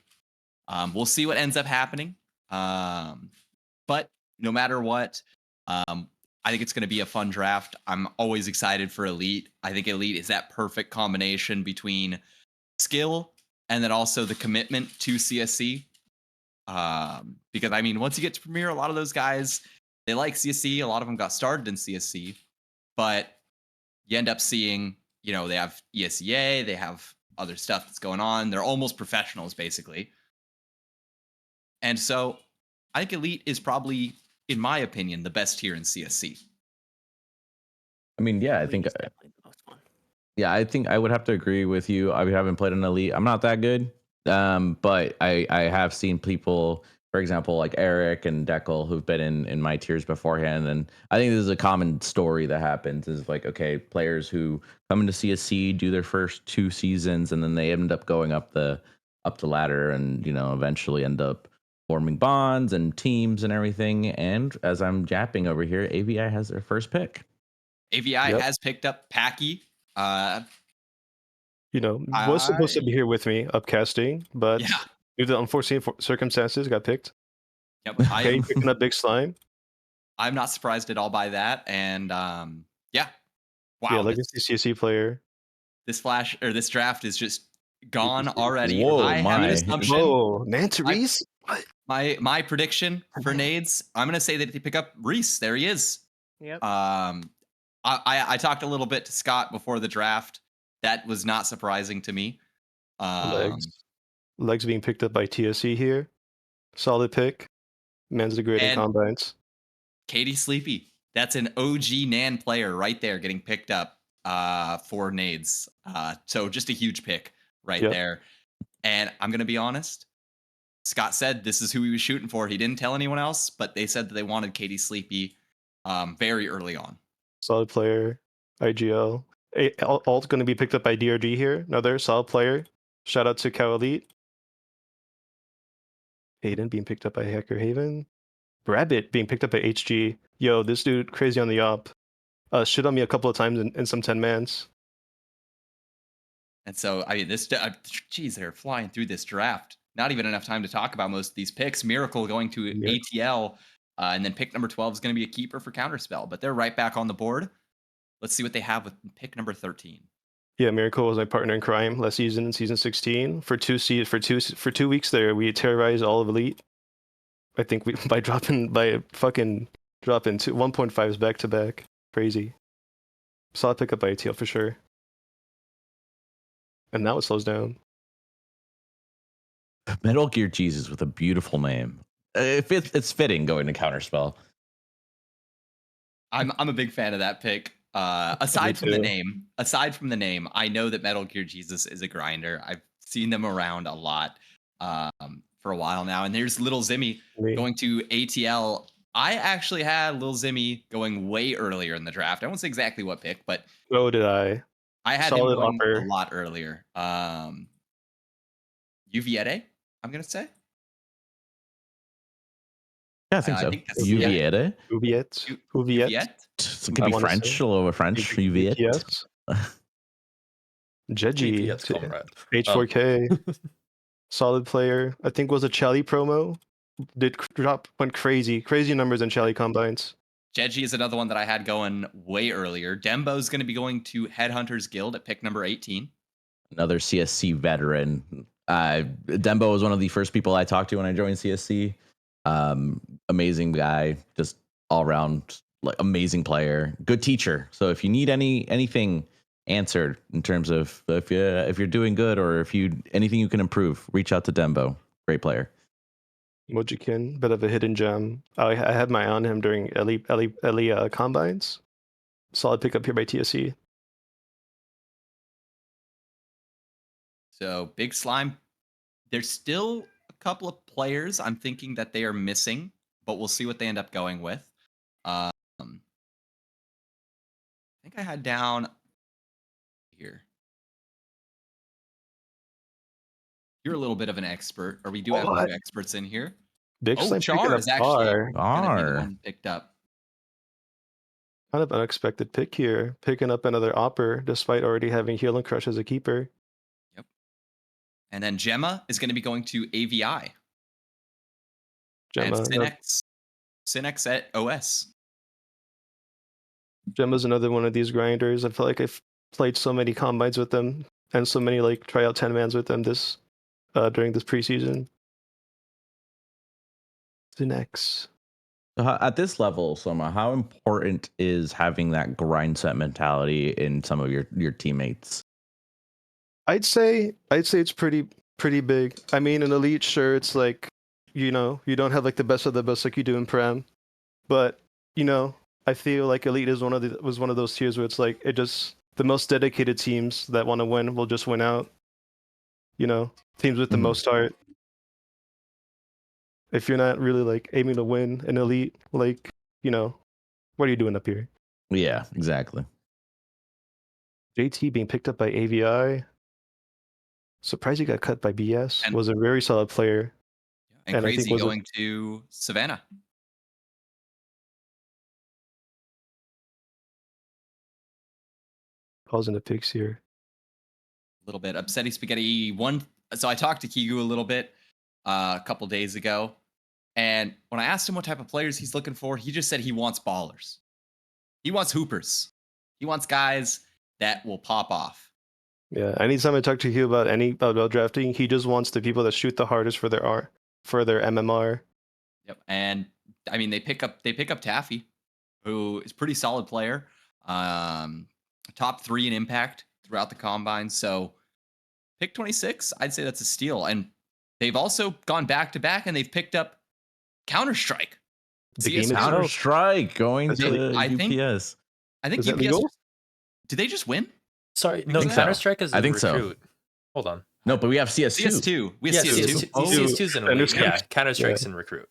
We'll see what ends up happening. But no matter what, I think it's going to be a fun draft. I'm always excited for Elite. I think Elite is that perfect combination between skill and then also the commitment to CSC. Because I mean, once you get to Premier, a lot of those guys, they like CSC. A lot of them got started in CSC, but you end up seeing, you know, they have ESEA, they have other stuff that's going on. They're almost professionals, basically. And so I think Elite is probably, in my opinion, the best tier in CSC. I mean, yeah, I think. Yeah, I think I would have to agree with you. I haven't played an Elite. I'm not that good, but I have seen people, for example, like Eric and Deckel, who've been in my tiers beforehand, and I think this is a common story that happens. Is like, okay, players who come into CSC, do their first 2 seasons, and then they end up going up the ladder, and eventually end up forming bonds and teams and everything. And as I'm japping over here, AVI has their first pick. AVI has picked up Packy. Was supposed to be here with me upcasting, but due to unforeseen circumstances, got picked. Yep, Okay, picking up Big Slime. I'm not surprised at all by that, and yeah, wow. Yeah, legacy CSC player. This draft is just gone already. Whoa, I have an assumption. Whoa, Manta Reese? My prediction for nades, I'm gonna say that they pick up Reese. There he is. Yep. I talked a little bit to Scott before the draft. That was not surprising to me. Legs being picked up by TSC here. Solid pick. Man's degrading combines. Katie Sleepy. That's an OG Nan player right there getting picked up for nades. So just a huge pick right there. And I'm going to be honest. Scott said this is who he was shooting for. He didn't tell anyone else, but they said that they wanted Katie Sleepy very early on. Solid player. IGL. Alt going to be picked up by DRG here. Another solid player. Shout out to Cow Elite. Hayden being picked up by Hacker Haven. Rabbit being picked up by HG. Yo, this dude crazy on the op. Shit on me a couple of times in some 10-mans. And so, I mean, geez, they're flying through this draft. Not even enough time to talk about most of these picks. Miracle going to ATL, and then pick number 12 is going to be a keeper for Counterspell. But they're right back on the board. Let's see what they have with pick number 13. Yeah, Miracle was my partner in crime last season in season 16. For 2 weeks there, we terrorized all of Elite. I think by fucking dropping 1.5s back to back. Crazy. Solid pickup by ATL for sure. And now it slows down. Metal Gear Jesus with a beautiful name. It's fitting going to Counterspell. I'm a big fan of that pick. Aside from the name, I know that Metal Gear Jesus is a grinder. I've seen them around a lot for a while now. And there's Little Zimmy going to ATL. I actually had Lil Zimmy going way earlier in the draft. I won't say exactly what pick, but so did I. I had him going a lot earlier. Uviete, I'm gonna say. Yeah, I think so. Uviete. Uviete. It could be French, a little bit French. Uviete. Jeji. H4K. Solid player. I think was a Chelly promo. Went crazy numbers in Chelly combines. Jeji is another one that I had going way earlier. Dembo's going to be going to Headhunters Guild at pick number 18. Another CSC veteran. Dembo was one of the first people I talked to when I joined CSC. Amazing guy, just all around amazing player, good teacher. So if you need anything answered in terms of if you're doing good or if anything you can improve, reach out to Dembo. Great player. Mojikin, bit of a hidden gem. I had my eye on him during Ellie combines. Solid pickup here by TSC. So Big Slime, there's still a couple of players I'm thinking that they are missing, but we'll see what they end up going with. I think I had down here. You're a little bit of an expert, or we do have What? two experts in here. Big Oh, Slam picking Char up is actually Bar. gonna be the R. one picked up. Kind of unexpected pick here, picking up another Opper despite already having Heal and Crush as a keeper. Yep. And then Gemma is going to be going to AVI. Gemma, And Synex at OS. Gemma's another one of these grinders. I feel like I've played so many combines with them and so many like tryout 10 mans with them during this preseason. Synex. So at this level, Soma, how important is having that grind set mentality in some of your teammates? I'd say it's pretty big. I mean, in Elite, sure, it's like, you don't have like the best of the best like you do in Prem, but I feel like Elite is was one of those tiers where it's like the most dedicated teams that want to win will just win out. Teams with the most heart. If you're not really like aiming to win an Elite, like what are you doing up here? Yeah, exactly. JT being picked up by AVI. Surprised he got cut by BS. Was a very solid player. And I think Crazy going to Savannah. Pausing the picks here. A little bit. Upsetty Spaghetti won. So I talked to Kigu a little bit a couple days ago. And when I asked him what type of players he's looking for, he just said he wants ballers. He wants hoopers. He wants guys that will pop off. Yeah, anytime I talk to Hugh about drafting, he just wants the people that shoot the hardest for their MMR. Yep. And I mean, they pick up Taffy, who is a pretty solid player. Top 3 in impact throughout the combine. So pick 26, I'd say that's a steal. And they've also gone back to back and they've picked up Counter-Strike. Counter-Strike going to UPS. I think Is that UPS. legal? Did they just win? Sorry, no, Counter-Strike is I a think so. recruit. Hold on. No, but we have CS2. CS2. We have Yeah, CS2. CS2's in elite. Yeah, Counter-Strike's in recruit.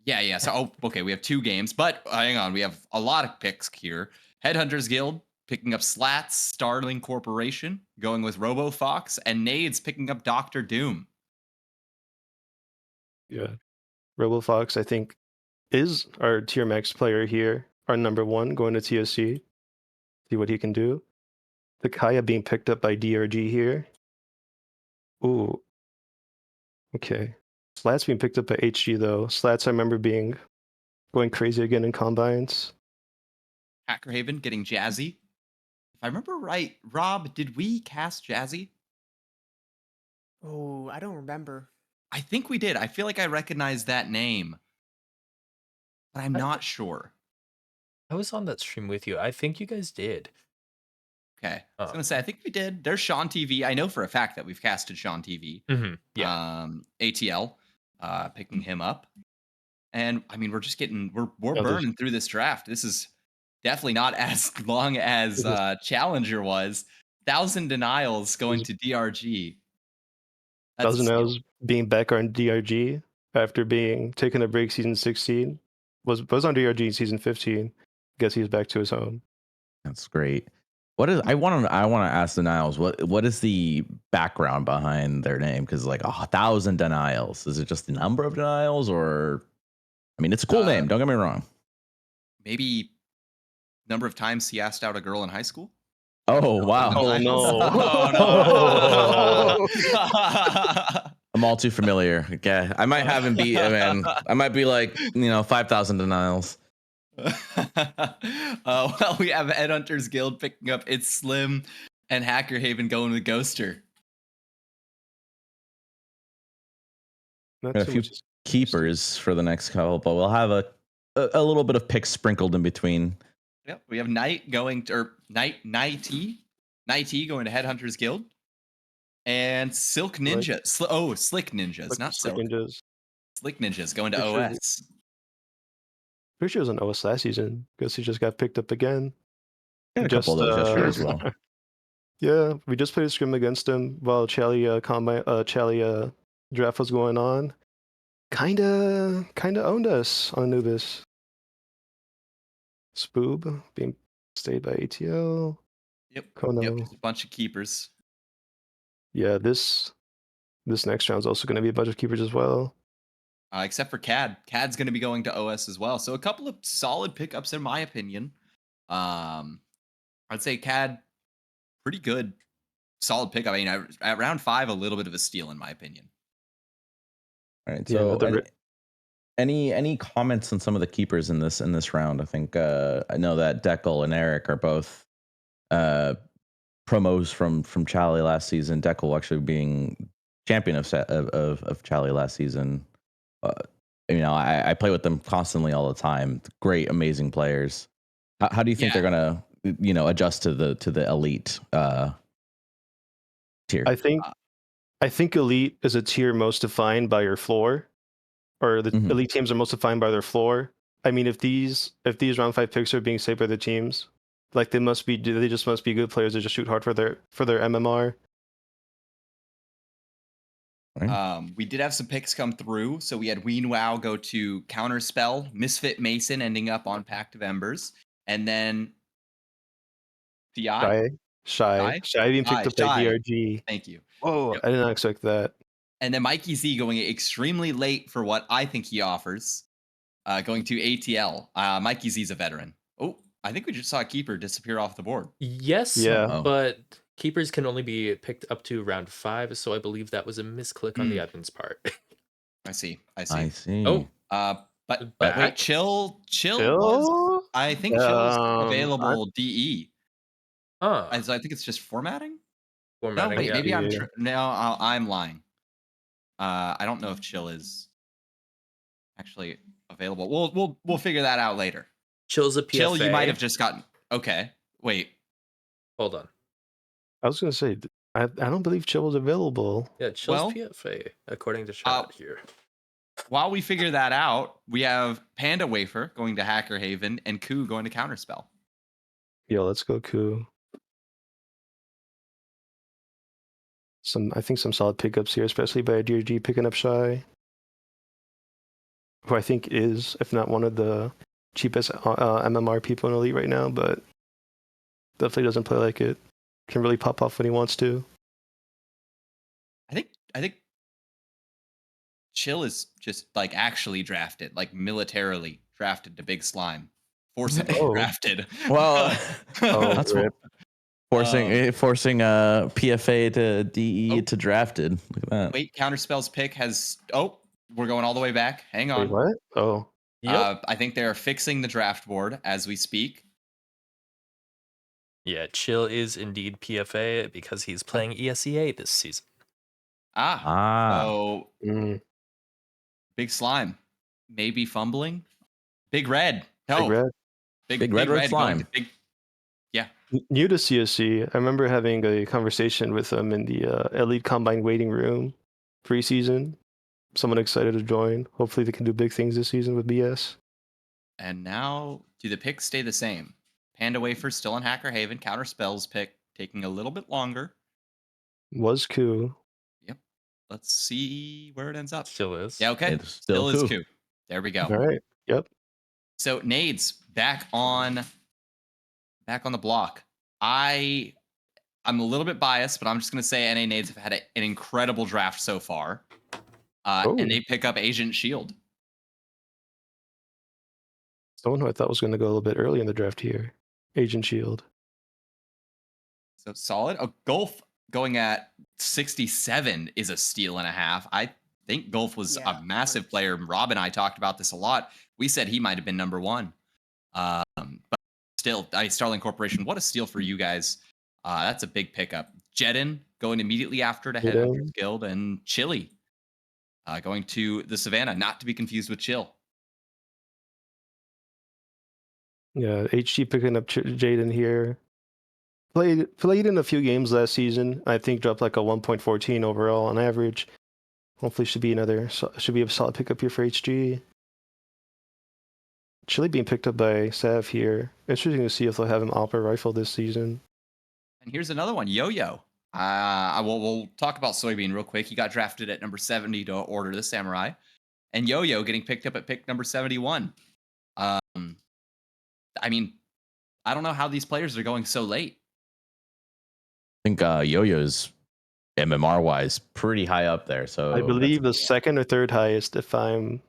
Yeah. So, okay, we have 2 games, but hang on. We have a lot of picks here. Headhunters Guild picking up Slats, Starling Corporation, going with RoboFox, and Nades picking up Dr. Doom. Yeah. RoboFox, I think, is our tier max player here, our number 1 going to TSC. See what he can do. The Kaya being picked up by DRG here. Ooh. Okay. Slats being picked up by HG though. Slats I remember going crazy again in combines. Hackerhaven getting Jazzy. If I remember right, Rob, did we cast Jazzy? Oh, I don't remember. I think we did. I feel like I recognize that name, but I'm not sure. I was on that stream with you. I think you guys did. Okay. I was going to say, I think we did. There's Sean TV. I know for a fact that we've casted Sean TV. Yeah. ATL, picking him up. And I mean, we're burning through this draft. This is definitely not as long as Challenger was. 1,000 denials going to DRG. 1,000 Denials being back on DRG after being taking a break season 16. Was on DRG in season 15. Guess he's back to his home. That's great. I want to ask Denials what is the background behind their name? Because like 1,000 denials, is it just the number of denials, or I mean, it's a cool name. Don't get me wrong. Maybe number of times he asked out a girl in high school. Oh wow! Oh no! I'm all too familiar. Okay, I might have him beat. Man, I might be like 5,000 denials. Well, we have Headhunters Guild picking up It's Slim and Hackerhaven going with Ghoster. Got a few keepers for the next couple, but we'll have a little bit of picks sprinkled in between. Yep, we have Nighty going to Headhunters Guild, and Silk Ninja. Slick Ninjas, not Silk. Ninjas. Slick Ninjas going to For sure. OS. Pretty sure it was on OS last season. Guess he just got picked up again. Got a couple of those yesterday as well. Yeah, we just played a scrim against him while Chalia draft was going on. Kinda owned us on Anubis. Spoob being stayed by ATL. Yep. Kono. Yep. There's a bunch of keepers. Yeah, this this next round is also going to be a bunch of keepers as well. Except for Cad. Cad's going to be going to OS as well. So a couple of solid pickups in my opinion. I'd say Cad, pretty good, solid pickup. I mean, at round 5, a little bit of a steal in my opinion. All right. Yeah, So another any comments on some of the keepers in this round? I think I know that Deckel and Eric are both promos from Charlie last season. Deckel actually being champion of Charlie last season. I play with them constantly all the time. Great, amazing players. How do you think they're gonna adjust to the elite tier? I think elite is a tier most defined by your floor, or the elite teams are most defined by their floor. I mean, if these round 5 picks are being saved by the teams, like they just must be good players that just shoot hard for their MMR. We did have some picks come through. So we had Ween Wow go to Counterspell, Misfit Mason ending up on Pact of Embers, and then Shy being picked up by DRG. Thank you. Whoa, I did not expect that. And then Mikey Z going extremely late for what I think he offers, going to ATL. Mikey Z's a veteran. Oh, I think we just saw a keeper disappear off the board. Yes, Yeah. but keepers can only be picked up to round 5, so I believe that was a misclick on the admin's part. I see. Oh, but back? wait, Chill was. I think Chill is available DE. So I think it's just formatting. No, wait, yeah. maybe I'm lying. I don't know if Chill is actually available. We'll figure that out later. Chill's a PFA. Chill, you might have just gotten. Okay, wait. Hold on. I was gonna say I don't believe Chill was available. Yeah, Chill's PFA according to chat here. While we figure that out, we have Panda Wafer going to Hacker Haven and Koo going to Counterspell. Yo, let's go Koo. I think some solid pickups here, especially by DRG picking up Shy, who I think is, if not one of the cheapest MMR people in Elite right now, but definitely doesn't play like it. Can really pop off when he wants to. I think Chill is just like actually drafted, like militarily drafted to Big Slime, forcibly drafted. Well, that's rip. Forcing PFA to DE to drafted. Look at that. Wait, Counterspell's pick has. Oh, we're going all the way back. Hang on. Wait, what? Oh. I think they're fixing the draft board as we speak. Yeah, Chill is indeed PFA because he's playing ESEA this season. So Big Slime, maybe fumbling. Big Red. No. Big Red Slime. Yeah. New to CSC, I remember having a conversation with him in the Elite Combine waiting room preseason. Someone excited to join. Hopefully they can do big things this season with BS. And now, do the picks stay the same? Panda Wafer still in Hacker Haven. Counterspell's pick taking a little bit longer. Was Koo. Yep. Let's see where it ends up. Still is. Yeah, okay. It's Still is Koo. Koo. There we go. All right. Yep. So Nades back on the block. I'm a little bit biased, but I'm just gonna say NA Nades have had an incredible draft so far. And they pick up Agent Shield. Someone who I thought was going to go a little bit early in the draft here. Agent Shield. So solid. Golf going at 67 is a steal and a half. I think Golf was a massive player. Rob and I talked about this a lot. We said he might have been number 1. But still, Starling Corporation, what a steal for you guys. That's a big pickup. Jedin going immediately after to head up his guild, and Chili going to the Savannah, not to be confused with Chill. Yeah, HG picking up Jaden here. Played in a few games last season. I think dropped like a 1.14 overall on average. Hopefully should be a solid pickup here for HG. Chili being picked up by Sav here. Interesting to see if they'll have him opera rifle this season. And here's another one, Yo-Yo. We'll talk about Soybean real quick. He got drafted at number 70 to Order the Samurai. And Yo-Yo getting picked up at pick number 71. I mean, I don't know how these players are going so late. I think Yo-Yo's MMR wise, pretty high up there. So I believe the second or third highest, if I'm.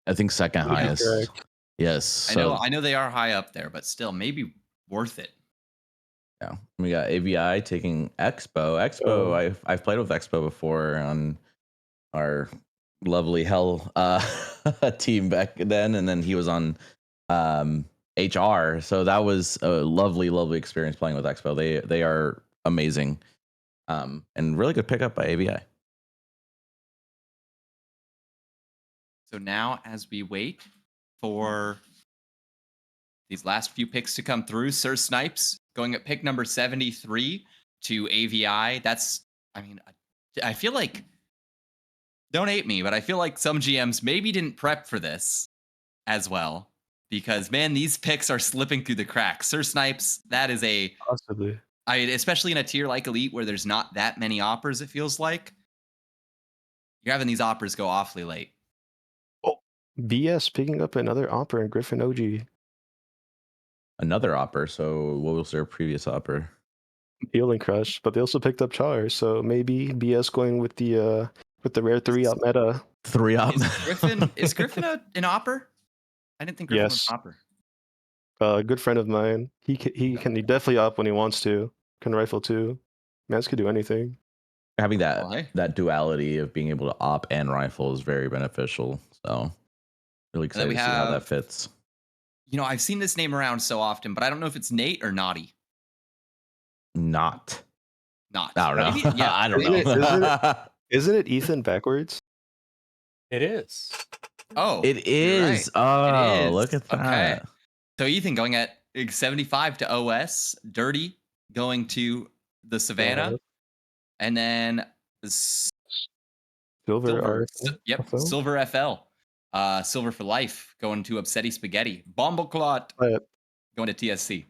I think second highest. Correct. Yes. I know they are high up there, but still maybe worth it. Yeah, we got AVI taking Expo. Expo, I've played with Expo before on our lovely hell team back then, and then he was on HR. So that was a lovely experience playing with Expo. They are amazing, and really good pickup by AVI. So now, as we wait for these last few picks to come through, Sir Snipes going at pick number 73 to AVI. I feel like, don't hate me, but I feel like some GMs maybe didn't prep for this as well, because man, these picks are slipping through the cracks. Sir Snipes, that is possibly. Especially in a tier like Elite where there's not that many oppers, it feels like you're having these oppers go awfully late. BS picking up another opera in Griffin OG. Another opper. So what was their previous opper? Healing Crush, but they also picked up Char. So maybe BS going with the rare 3-op meta. 3-op. Is Griffin an opper? I didn't think Griffin was an opper. A good friend of mine. He can definitely op when he wants to. Can rifle too. Mans could do anything. Having that duality of being able to op and rifle is very beneficial. So really excited to see how that fits. You know, I've seen this name around so often, but I don't know if it's Nate or Naughty. Not. I don't know. Maybe, yeah, I don't know. Isn't it Ethan backwards? It is. Oh, it is. Right. Oh, look at that. Okay. So Ethan going at 75 to OS, Dirty going to the Savannah, and then Silver FL. Silver for Life going to Upsetty Spaghetti. Bombleclot going to TSC.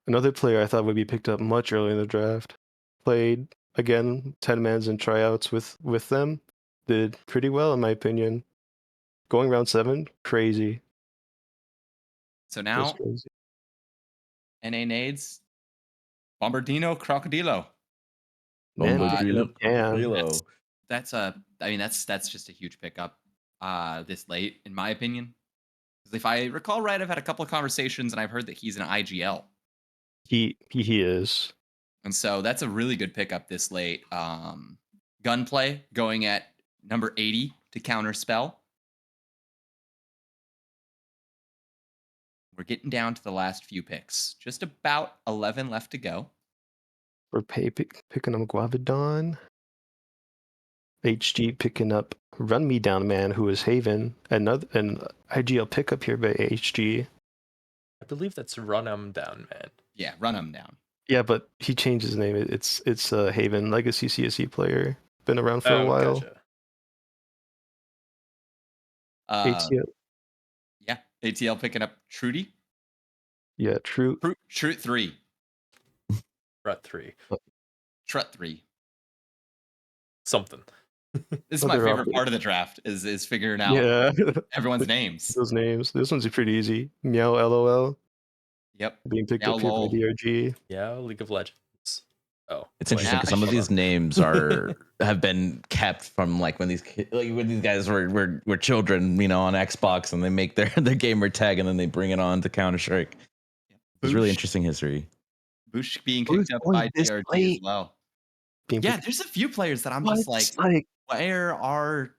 Another player I thought would be picked up much earlier in the draft. Played again 10 mans in tryouts with them. Did pretty well in my opinion. Going round 7, crazy. So now NA nades Bombardino Crocodilo. Bombardilo. That's just a huge pickup this late, in my opinion. Because if I recall right, I've had a couple of conversations and I've heard that he's an IGL. He is. And so that's a really good pickup this late. Gunplay going at number 80 to counter spell. We're getting down to the last few picks. Just about 11 left to go. We're picking up Guavidon. HG picking up Run Me Down Man, who is Haven. An IGL pickup here by HG. I believe that's Run 'em Down Man. Yeah, Run 'em Down. Yeah, but he changed his name. It's Haven, legacy CSC player. Been around for a while. Gotcha. ATL. Yeah, ATL picking up Trudy. Yeah, Trut 3. Trut 3. Trut 3. Something. This is my favorite part of the draft is figuring out everyone's names. Those names. This one's pretty easy. Meow LOL. Yep. Being picked up here by DRG. Yeah, League of Legends. Oh, it's interesting because some of these names have been kept from when these guys were children, on Xbox, and they make their gamer tag and then they bring it on to Counter Strike. It's really interesting history. Boosh being picked up by DRG as well. There's a few players that I'm just like, where are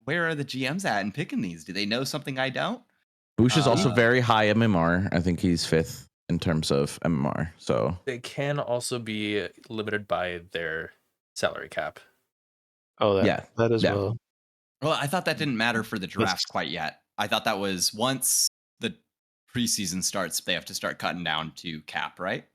the GMs at in picking these? Do they know something I don't? Boosh is also very high MMR. I think he's 5th in terms of MMR. So they can also be limited by their salary cap. Oh, that as well. Well, I thought that didn't matter for the draft quite yet. I thought that was once the preseason starts, they have to start cutting down to cap, right?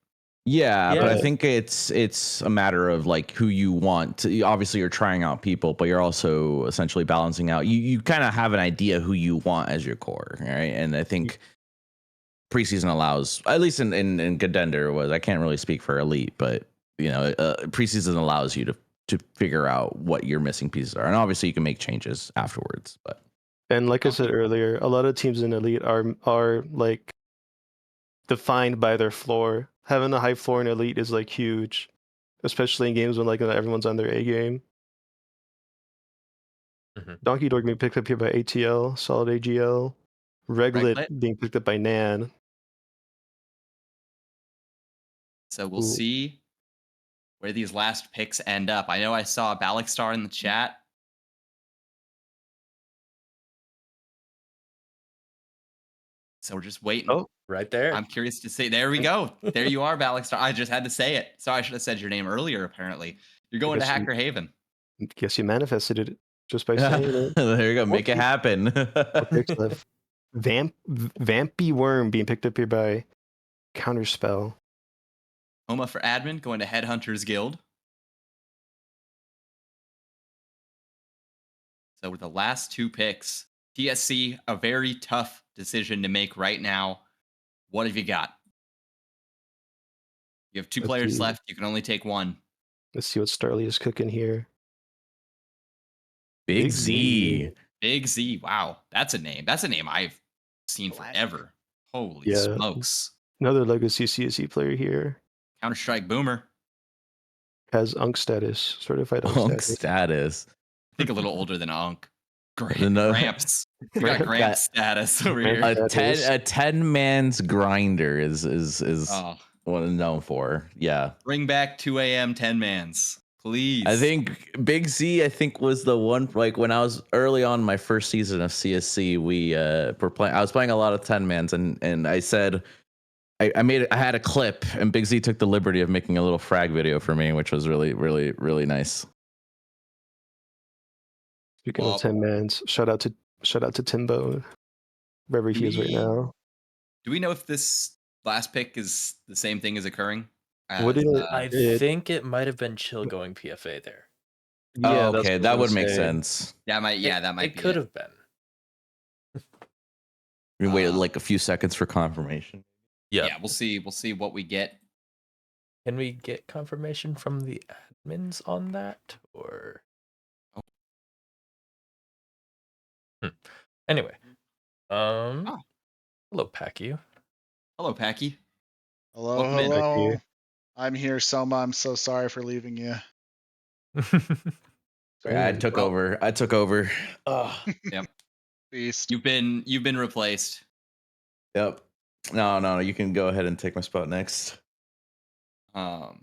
Yeah, but I think it's a matter of who you want. Obviously, you're trying out people, but you're also essentially balancing out. You kind of have an idea who you want as your core, right? And I think preseason allows, at least in Contender, I can't really speak for Elite, but preseason allows you to figure out what your missing pieces are, and obviously you can make changes afterwards. But like I said earlier, a lot of teams in Elite are defined by their floor. Having a high floor in Elite is huge. especially in games when like everyone's on their A game. Donkey Dog being picked up here by ATL, Solid AGL, Reglet being picked up by Nan. So we'll Ooh. see where these last picks end up. I know I saw Balixstar in the chat. So we're just waiting. Oh, right there. I'm curious to see. There we go. There you are, Balixstar. I just had to say it. So I should have said your name earlier, apparently. You're going to Hacker Haven. Guess you manifested it just by saying it. There you go. Make it happen. Vampy Worm being picked up here by Counterspell. Homa for admin, going to Headhunters Guild. So with the last 2 picks, TSC, a very tough decision to make right now. What have you got? You have 2 players left. You can only take one. Let's see what Starly is cooking here. Big Z. Big Z. Wow. That's a name. That's a name I've seen forever. Holy smokes. Another legacy CSC player here. Counter-Strike Boomer. Has Unk status. Certified Unk status. I think a little older than Unk. Gramps. We got Gramps status over here. A 10 man's grinder is what I'm known for. Yeah. Bring back 2 a.m. 10 mans. Please. I think Big Z, was the one, like when I was early on my first season of CSC, I was playing a lot of 10 mans and I said I had a clip and Big Z took the liberty of making a little frag video for me, which was really, really, really nice. Speaking of 10 mans, shout out to Timbo, wherever he is right now. Do we know if this last pick is the same thing as occurring? I think it might have been Chill going PFA there. Yeah, okay, that would make sense. That might be it. Could have been. We waited like a few seconds for confirmation. Yeah, we'll see. We'll see what we get. Can we get confirmation from the admins on that, or? Anyway, hello, Packy. Hello, Packy. Hello, hello. I'm here, Selma. I'm so sorry for leaving you. I took over. Yep. Beast. You've been replaced. Yep. No. You can go ahead and take my spot next. Well,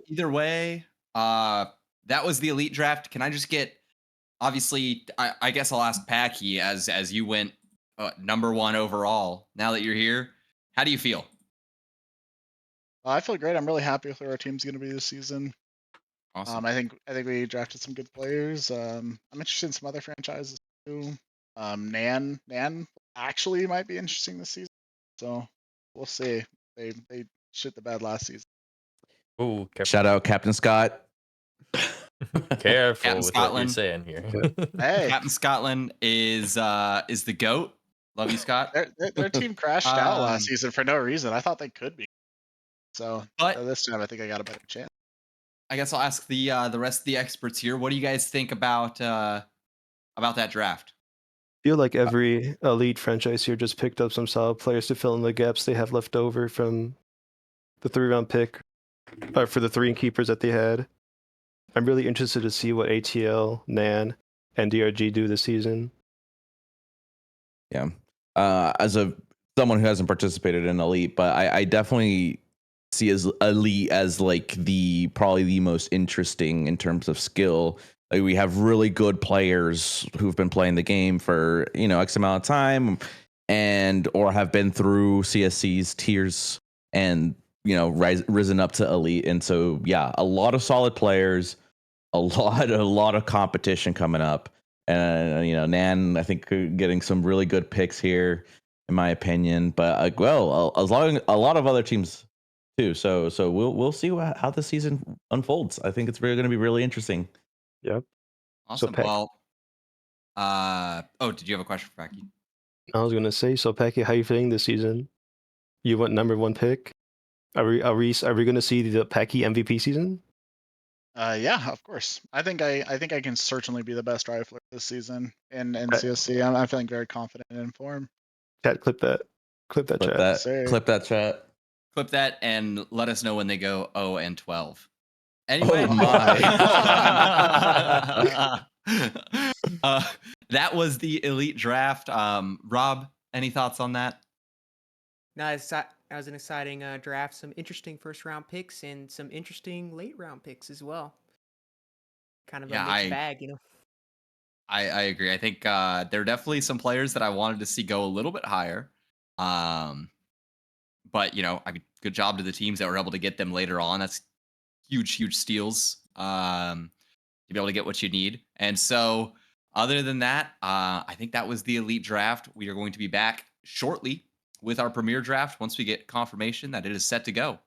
either way, that was the elite draft. Can I just get? Obviously, I guess I'll ask Packy as you went number 1 overall. Now that you're here, how do you feel? I feel great. I'm really happy with where our team's going to be this season. Awesome. I think we drafted some good players. I'm interested in some other franchises too. Nan actually might be interesting this season. So we'll see. They shit the bed last season. Oh, shout out Captain Scott. Careful Captain with Scotland. what you're saying here. Hey, Captain Scotland is the GOAT. Love you, Scott. Their team crashed out last season for no reason. I thought they could be. So this time I think I got a better chance. I guess I'll ask the rest of the experts here. What do you guys think about that draft? I feel like every elite franchise here just picked up some solid players to fill in the gaps they have left over from the 3-round pick, for the 3 keepers that they had. I'm really interested to see what ATL, Nan, and DRG do this season. Yeah. As someone who hasn't participated in elite, but I definitely see as elite as like probably the most interesting in terms of skill. Like we have really good players who've been playing the game for X amount of time, or have been through CSC's tiers and risen up to elite. And so yeah, a lot of solid players, a lot of competition coming up, and Nan I think getting some really good picks here in my opinion. But as long as a lot of other teams too. So we'll see how the season unfolds. I think it's really going to be really interesting. Yep. Awesome. Did you have a question for Packy? I was gonna say, so Packy, how are you feeling this season? You went number 1 pick. Are we gonna see the Packy MVP season? Yeah, of course. I think I can certainly be the best rifler this season in CSC. I'm feeling very confident and informed. Chat, clip that chat. Clip that chat. Clip that and let us know when they go 0-12. Anyway, Oh my. That was the elite draft. Rob, any thoughts on that? No, that was an exciting draft. Some interesting first round picks and some interesting late round picks as well. Kind of Yeah, a mixed bag, you know. I agree. I think there are definitely some players that I wanted to see go a little bit higher. But I mean, good job to the teams that were able to get them later on. That's huge steals. To be able to get what you need. And so, other than that, I think that was the elite draft. We are going to be back shortly with our premier draft once we get confirmation that it is set to go.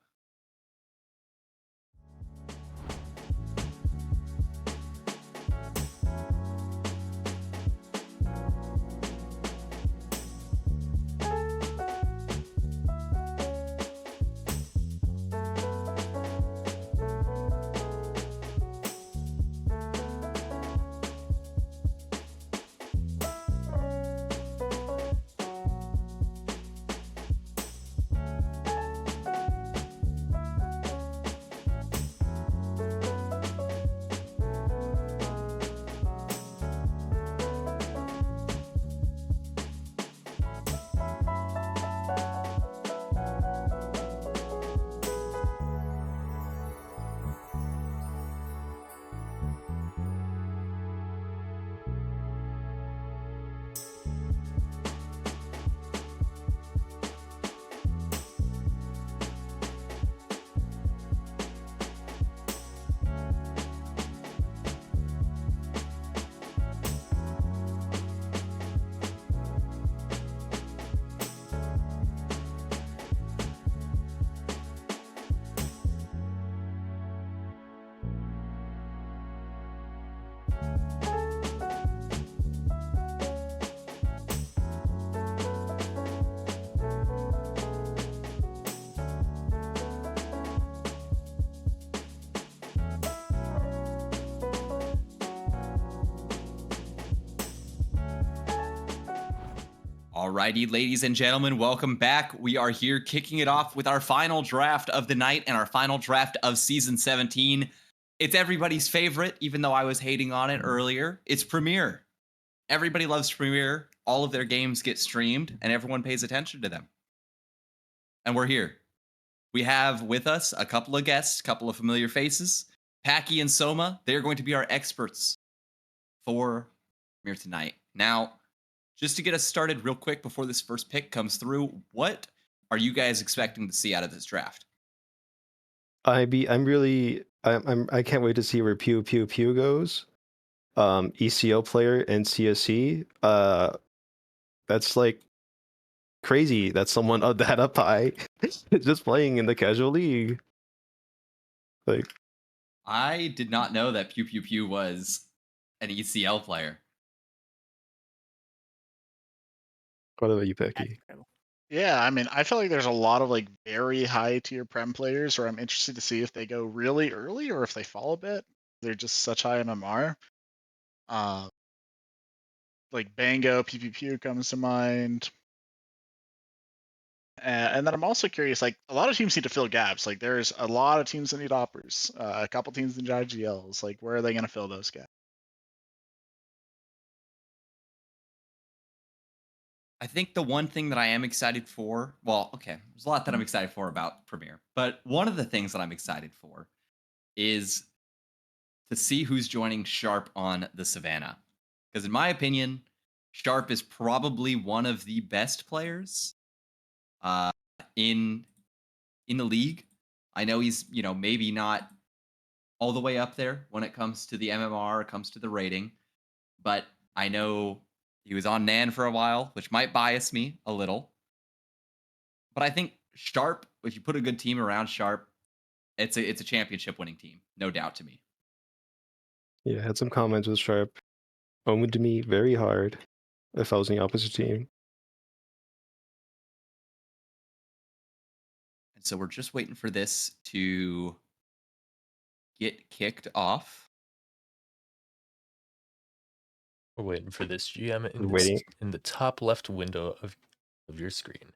Alrighty, ladies and gentlemen, welcome back. We are here kicking it off with our final draft of the night and our final draft of season 17. It's everybody's favorite, even though I was hating on it earlier. It's Premier. Everybody loves Premier. All of their games get streamed, and everyone pays attention to them. And we're here. We have with us a couple of guests, a couple of familiar faces. Packy and Soma, they're going to be our experts for Premier tonight. Now, just to get us started real quick before this first pick comes through, what are you guys expecting to see out of this draft? I can't wait to see where Pew Pew Pew goes. ECO player and CSC. That's like crazy that someone that up high is just playing in the casual league. Like, I did not know that Pew Pew Pew was an ECL player. what about you, Pecky? Yeah, I mean, I feel like there's a lot of like very high tier Prem players where I'm interested to see if they go really early or if they fall a bit. They're just such high MMR. Like Bango, PPPU comes to mind. And then I'm also curious, like a lot of teams need to fill gaps. Like there's a lot of teams that need oppers. A couple teams need IGLs. Like where are they going to fill those gaps? I think the one thing that I am excited for, well, okay, there's a lot that I'm excited for about Premier, but one of the things that I'm excited for is to see who's joining Sharp on the Savannah. Because in my opinion, Sharp is probably one of the best players in the league. I know he's, maybe not all the way up there when it comes to the MMR, it comes to the rating, but I know he was on Nan for a while, which might bias me a little. But I think Sharp, if you put a good team around Sharp, it's a championship winning team, no doubt to me. Yeah, I had some comments with Sharp. Owned me very hard if I was in the opposite team. And so we're just waiting for this to get kicked off. We're waiting for this GM Waiting. in the top left window of your screen.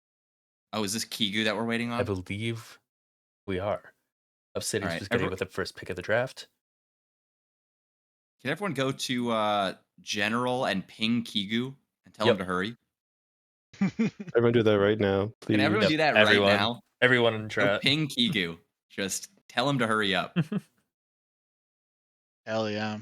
Oh, is this Kigu that we're waiting on? I believe we are. Cities right, was getting with the first pick of the draft. Can everyone go to General and ping Kigu and tell him to hurry? Everyone do that right now, please. Can everyone do that everyone, right now? Everyone in Go chat. ping Kigu. Just tell him to hurry up. Hell yeah.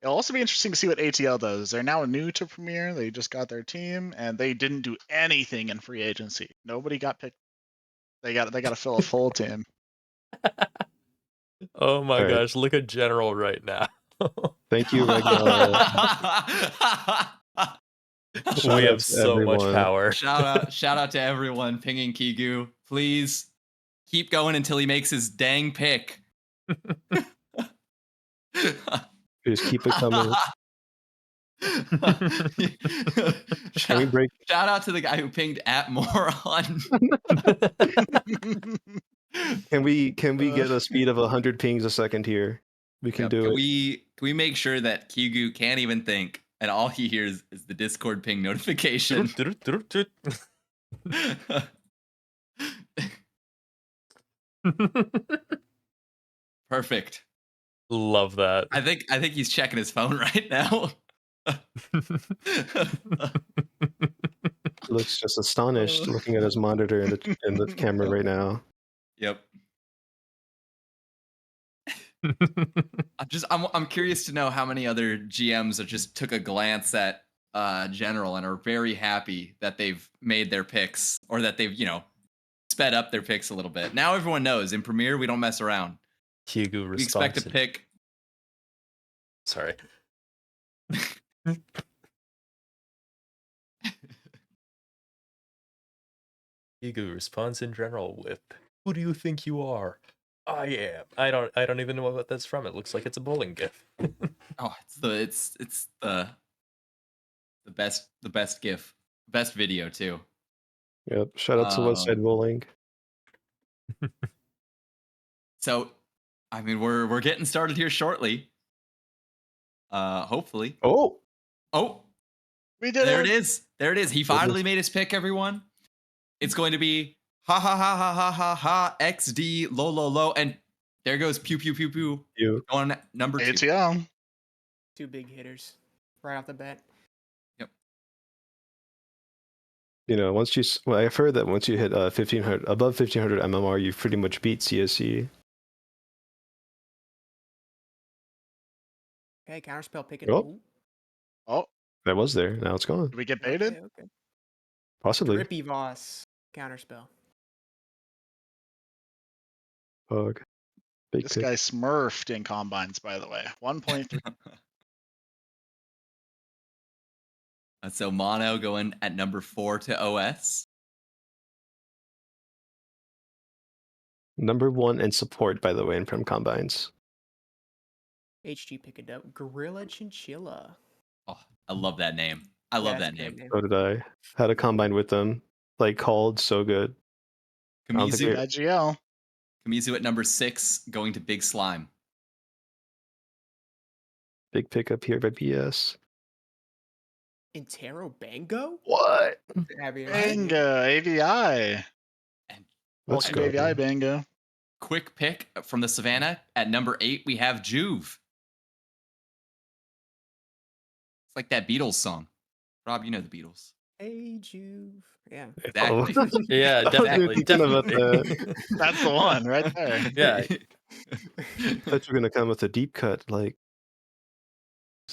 It'll also be interesting to see what ATL does. They're now new to Premier. They just got their team, and they didn't do anything in free agency. Nobody got picked. They got to fill a full team. Oh my All right. gosh, look at General right now. Thank you, Ragnar. We have so much power. Shout out to everyone pinging Kigu. Please keep going until he makes his dang pick. Just keep it coming. Can we break? Shout out to the guy who pinged at moron. Can we get a speed of 100 pings a second here? We can do Can it. we make sure that Kigu can't even think, and all he hears is the Discord ping notification? Perfect. Love that. I think he's checking his phone right now. Looks just astonished looking at his monitor in the camera right now. Yep. I'm curious to know how many other GMs just took a glance at General and are very happy that they've made their picks, or that they've, sped up their picks a little bit. Now everyone knows in Premier we don't mess around. Kigu We expect a pick. Sorry. Kigu responds in General with, "Who do you think you are?" I am. I don't even know what that's from. It looks like it's a bowling gif. Oh, it's the best gif, best video too. Yep. Shout out to West Side Bowling. So, I mean, we're getting started here shortly. Hopefully. Oh, we did there it. it is. There it is. He finally made his pick, everyone. It's going to be ha ha ha ha ha ha ha XD low, and there goes pew pew pew pew. You on number 2. ATL. 2 big hitters right off the bat. Yep. I've heard that once you hit 1500 above 1500 MMR, you pretty much beat CSC. Okay, counterspell picking. Oh. Oh, That was there. Now it's gone. did we get baited? Okay. Possibly. Drippy Voss counterspell. Bug. Big This pick. guy smurfed in combines, by the way. 1.3. So Mono going at number 4 to OS. Number 1 in support, by the way, in Prem Combines. HG pick it up. Gorilla Chinchilla. Oh, I love that name. I love that's that a great name. So did I. Had a combine with them. Called so good. Kamizu, IGL. Kamizu at number 6, going to Big Slime. Big pickup here by BS. Intero Bango? What? Bango, AVI. Let's go. AVI Bango. Quick pick from the Savannah. At number 8, we have Juve. It's like that Beatles song. Rob, you know the Beatles. Hey, Juve. Yeah. Exactly. Yeah, definitely. That's the one right there. Yeah. I thought you were gonna come with a deep cut. Is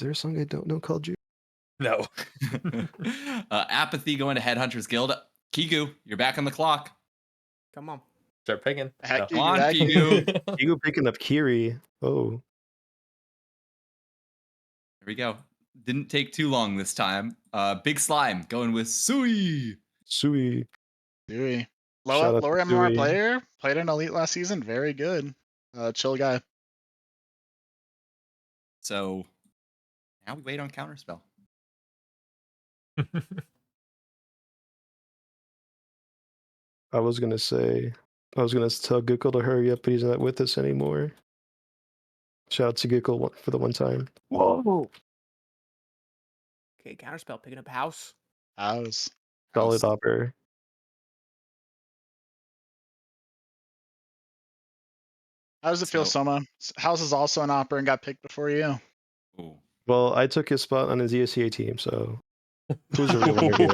there a song I don't know called Juve? No. Apathy going to Headhunters Guild. Kigu, you're back on the clock. Come on. Start picking. Heck, Come on, Kigu. Kigu. Kigu picking up Kiri. Oh. There we go. Didn't take too long this time. Big Slime going with Sui. Sui. Lower Shout out to MMR Sui. player. Played in Elite last season. Very good. Chill guy. So now we wait on Counterspell. I was gonna tell Gickle to hurry up, but he's not with us anymore. Shout out to Gickle for the one time. Whoa! Okay, counterspell picking up House. Solid opera. How does it feel, So- Soma? House is also an opera and got picked before you. Ooh. Well, I took his spot on his ESCA team, so who's the real winner here?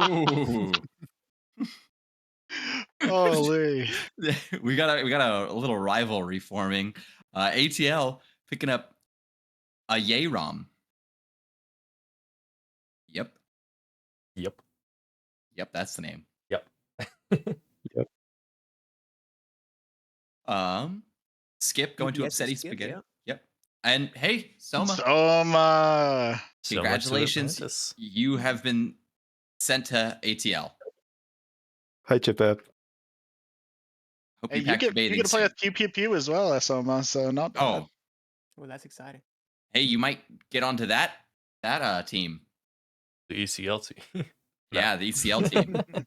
Ooh. Holy. we got a little rivalry forming. ATL picking up a Yayrom. Yep. Yep. Yep, that's the name. Yep. Yep. Skip going to UPS is Upsetty Skip, Spaghetti. yeah. Yep. And hey, Soma. Soma. Congratulations. Atlantis. You have been sent to ATL. Hi, Chip App. Hope Hey, you you packed your get bathing to play suit. with Pew Pew Pew as well, Soma, so not bad. Oh, Well, that's exciting. hey, you might get onto that team. The ECL team. Yeah, the ECL team. That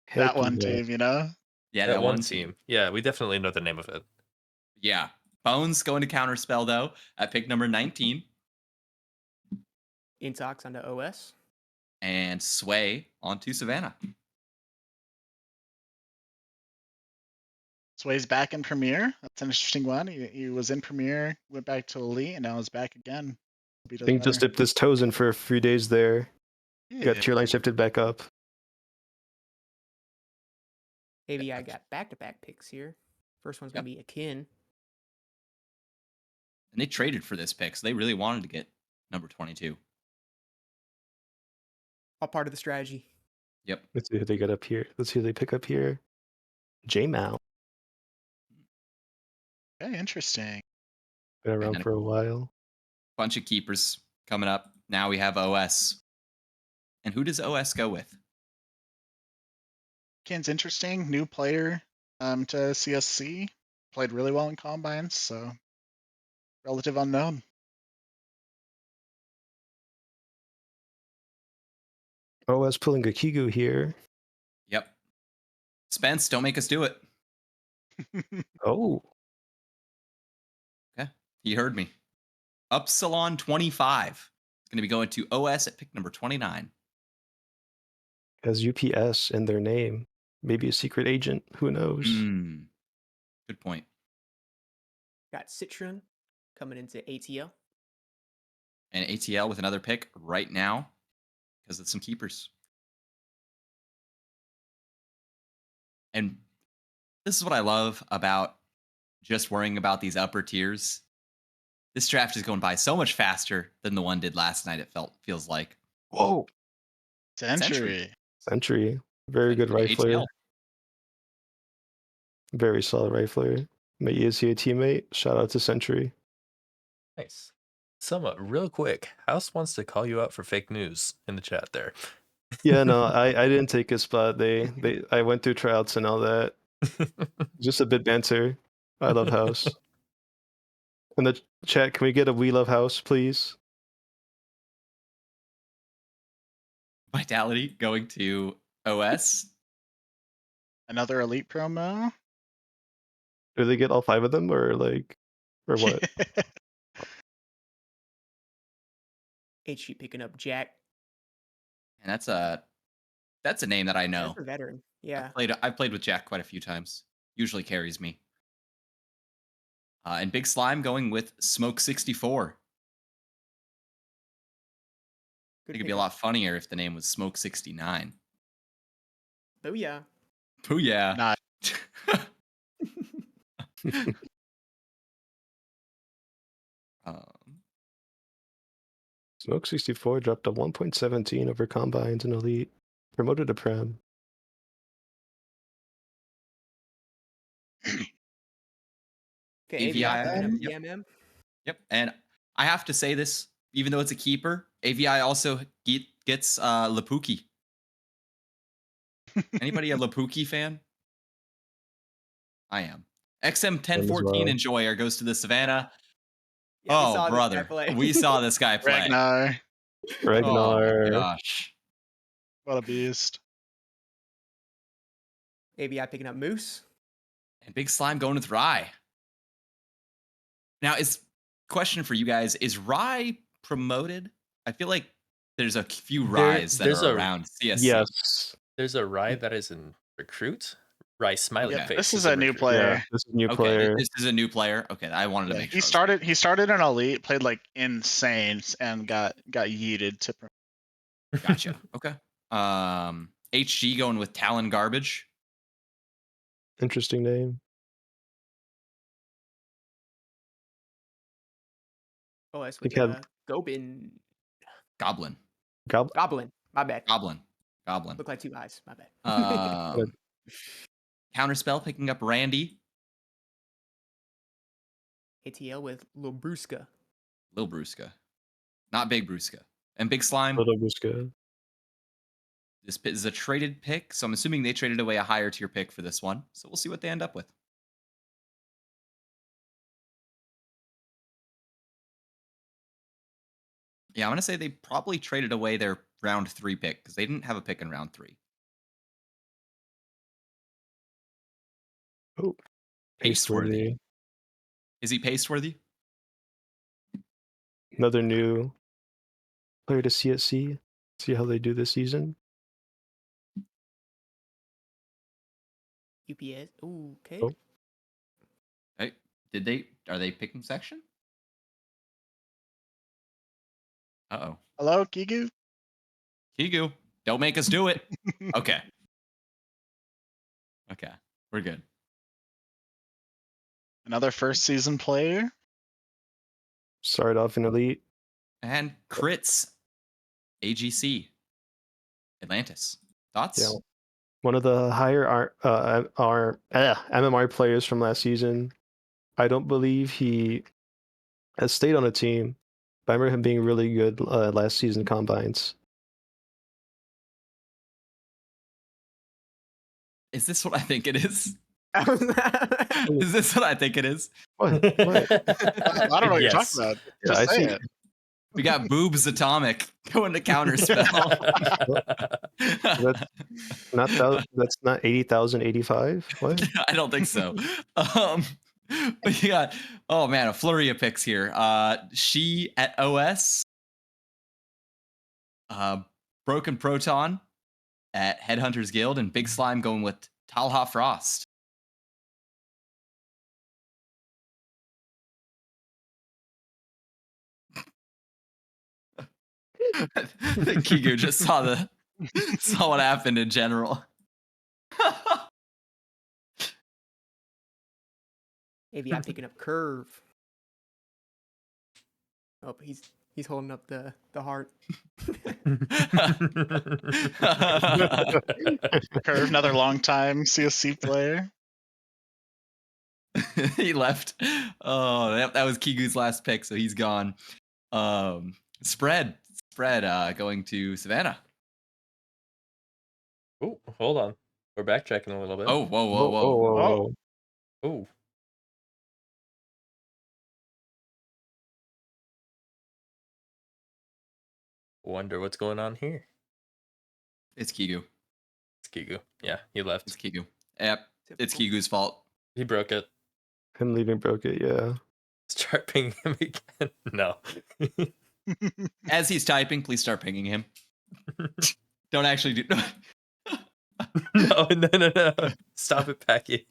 Heck one yeah. team, you know? Yeah, that one team. Yeah, we definitely know the name of it. Yeah. Bones going to Counterspell, though, at pick number 19. Intox onto OS. And Sway onto Savannah. Sway's back in Premiere. That's an interesting one. He was in Premiere, went back to Elite, and now is back again. Hope he I does think just better. dipped his toes in for a few days there. Got Yeah. tier line shifted back up. Maybe I got back-to-back picks here. First one's going to be Akin. And they traded for this pick, so they really wanted to get number 22. All part of the strategy. Yep. Let's see who they get up here. Let's see who they pick up here. J-Mal. Okay, interesting. Been around then for a while. Bunch of keepers coming up. Now we have OS. And who does OS go with? Akin's interesting. New player to CSC. Played really well in combines, so relative unknown. OS pulling a Kigu here. Yep. Spence, don't make us do it. Oh. Okay. He heard me. Upsilon 25. It's going to be going to OS at pick number 29. Has UPS in their name. Maybe a secret agent. Who knows? Good point. Got Citron coming into ATL. And ATL with another pick right now because of some keepers. And this is what I love about just worrying about these upper tiers. This draft is going by so much faster than the one did last night, feels like. Whoa. Century. Very good rifler. ATL. Very solid rifler. My ESCA teammate. Shout out to Century. Nice. Soma, real quick, House wants to call you out for fake news in the chat there. Yeah, no, I didn't take his spot. I went through tryouts and all that. Just a bit banter. I love House. In the chat, can we get a We Love House, please? Vitality going to OS. Another Elite promo. Do they get all 5 of them or what? HG picking up Jack. And that's a name that I know. That's a veteran. Yeah. I've played with Jack quite a few times. Usually carries me. And Big Slime going with Smoke 64. I think it'd be a lot funnier if the name was Smoke 69. Booyah. Booyah. Nah. Smoke 64 dropped a 1.17 over combines and elite. Promoted to Prem. Okay, AVI. AVM. Yep. And I have to say this, even though it's a keeper, AVI also gets Lapuki. Anybody a Lapuki fan? I am. XM1014 Enjoyer goes to the Savannah. Yeah, oh, brother. We saw this guy play. Ragnar. Oh, my gosh. What a beast. AVI picking up Moose. And Big Slime going with Rye. Now, question for you guys, is Rye promoted? I feel like there's a few Ryes that are around CSC. Yes. There's a Rye that is in recruit. Rice smiley Yeah, face. this is a new player. Yeah, this is a new Okay, player. this is a new player. Okay, I wanted to Yeah, make he sure. started in elite, played like insane, and got yeeted to. Gotcha. Okay. HG going with Talon Garbage. Interesting name. Oh, that's He with had Gobin. Goblin. Goblin. My bad. Goblin. Look like 2 eyes. My bad. Counterspell picking up Randy. ATL with Lil Brusca. Lil Brusca. Not Big Brusca. And Big Slime. Little Brusca. This is a traded pick, so I'm assuming they traded away a higher tier pick for this one. So we'll see what they end up with. Yeah, I'm going to say they probably traded away their round 3 pick because they didn't have a pick in round 3. Oh, Pasteworthy. Is he pasteworthy? Another new player to CSC. See how they do this season. UPS. Ooh, okay. Oh. Hey, are they picking section? Uh-oh. Hello, Kigu? Kigu, don't make us do it. Okay. Okay, we're good. Another first season player. Started off in elite. And crits. AGC. Atlantis. Thoughts? Yeah. One of the higher MMR players from last season. I don't believe he has stayed on a team, but I remember him being really good last season combines. Is this what I think it is? Is this what I think it is? What? I don't know what you're talking about. Yeah, Just I say see. it. We got Boobs Atomic going to counterspell. That's not 80,085. What? I don't think so. But you got, oh man, a flurry of picks here. She at OS. Broken Proton at Headhunters Guild, and Big Slime going with Talha Frost. I think Kigu just saw what happened in general. Maybe I'm picking up Curve. Oh, he's holding up the heart. Curve, another long-time CSC player. He left. Oh, that was Kigu's last pick, so he's gone. Spread going to Savannah. Oh, hold on. We're backtracking a little bit. Oh, whoa. Oh. Wonder what's going on here. It's Kigu. It's Kigu. Yeah, he left. It's Kigu. Yep. It's Kigu's fault. He broke it. Him leaving broke it, yeah. Start pinging him again. No. As he's typing, please start pinging him. Don't actually do. No. Stop it, Packy.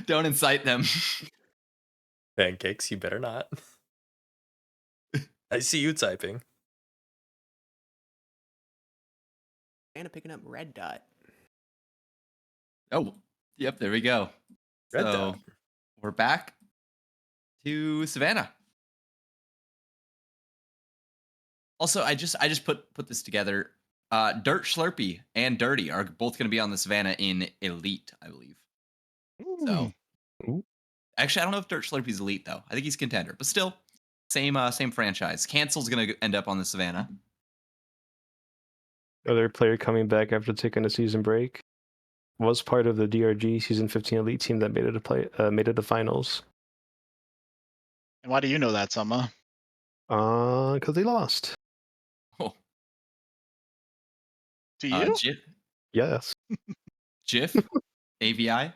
Don't incite them. Pancakes, you better not. I see you typing. And picking up Red Dot. Oh, yep, there we go. Red Dot. We're back to Savannah. Also, I just put this together. Dirt Schlurpy and Dirty are both going to be on the Savannah in Elite, I believe. So, actually, I don't know if Dirt Schlurpy's Elite though. I think he's Contender, but still, same franchise. Cancel's going to end up on the Savannah. Other player coming back after taking a season break. Was part of the DRG season 15 elite team that made it to finals. And why do you know that, Summa? Because they lost. Oh. To you? Yes. Jiff, AVI. And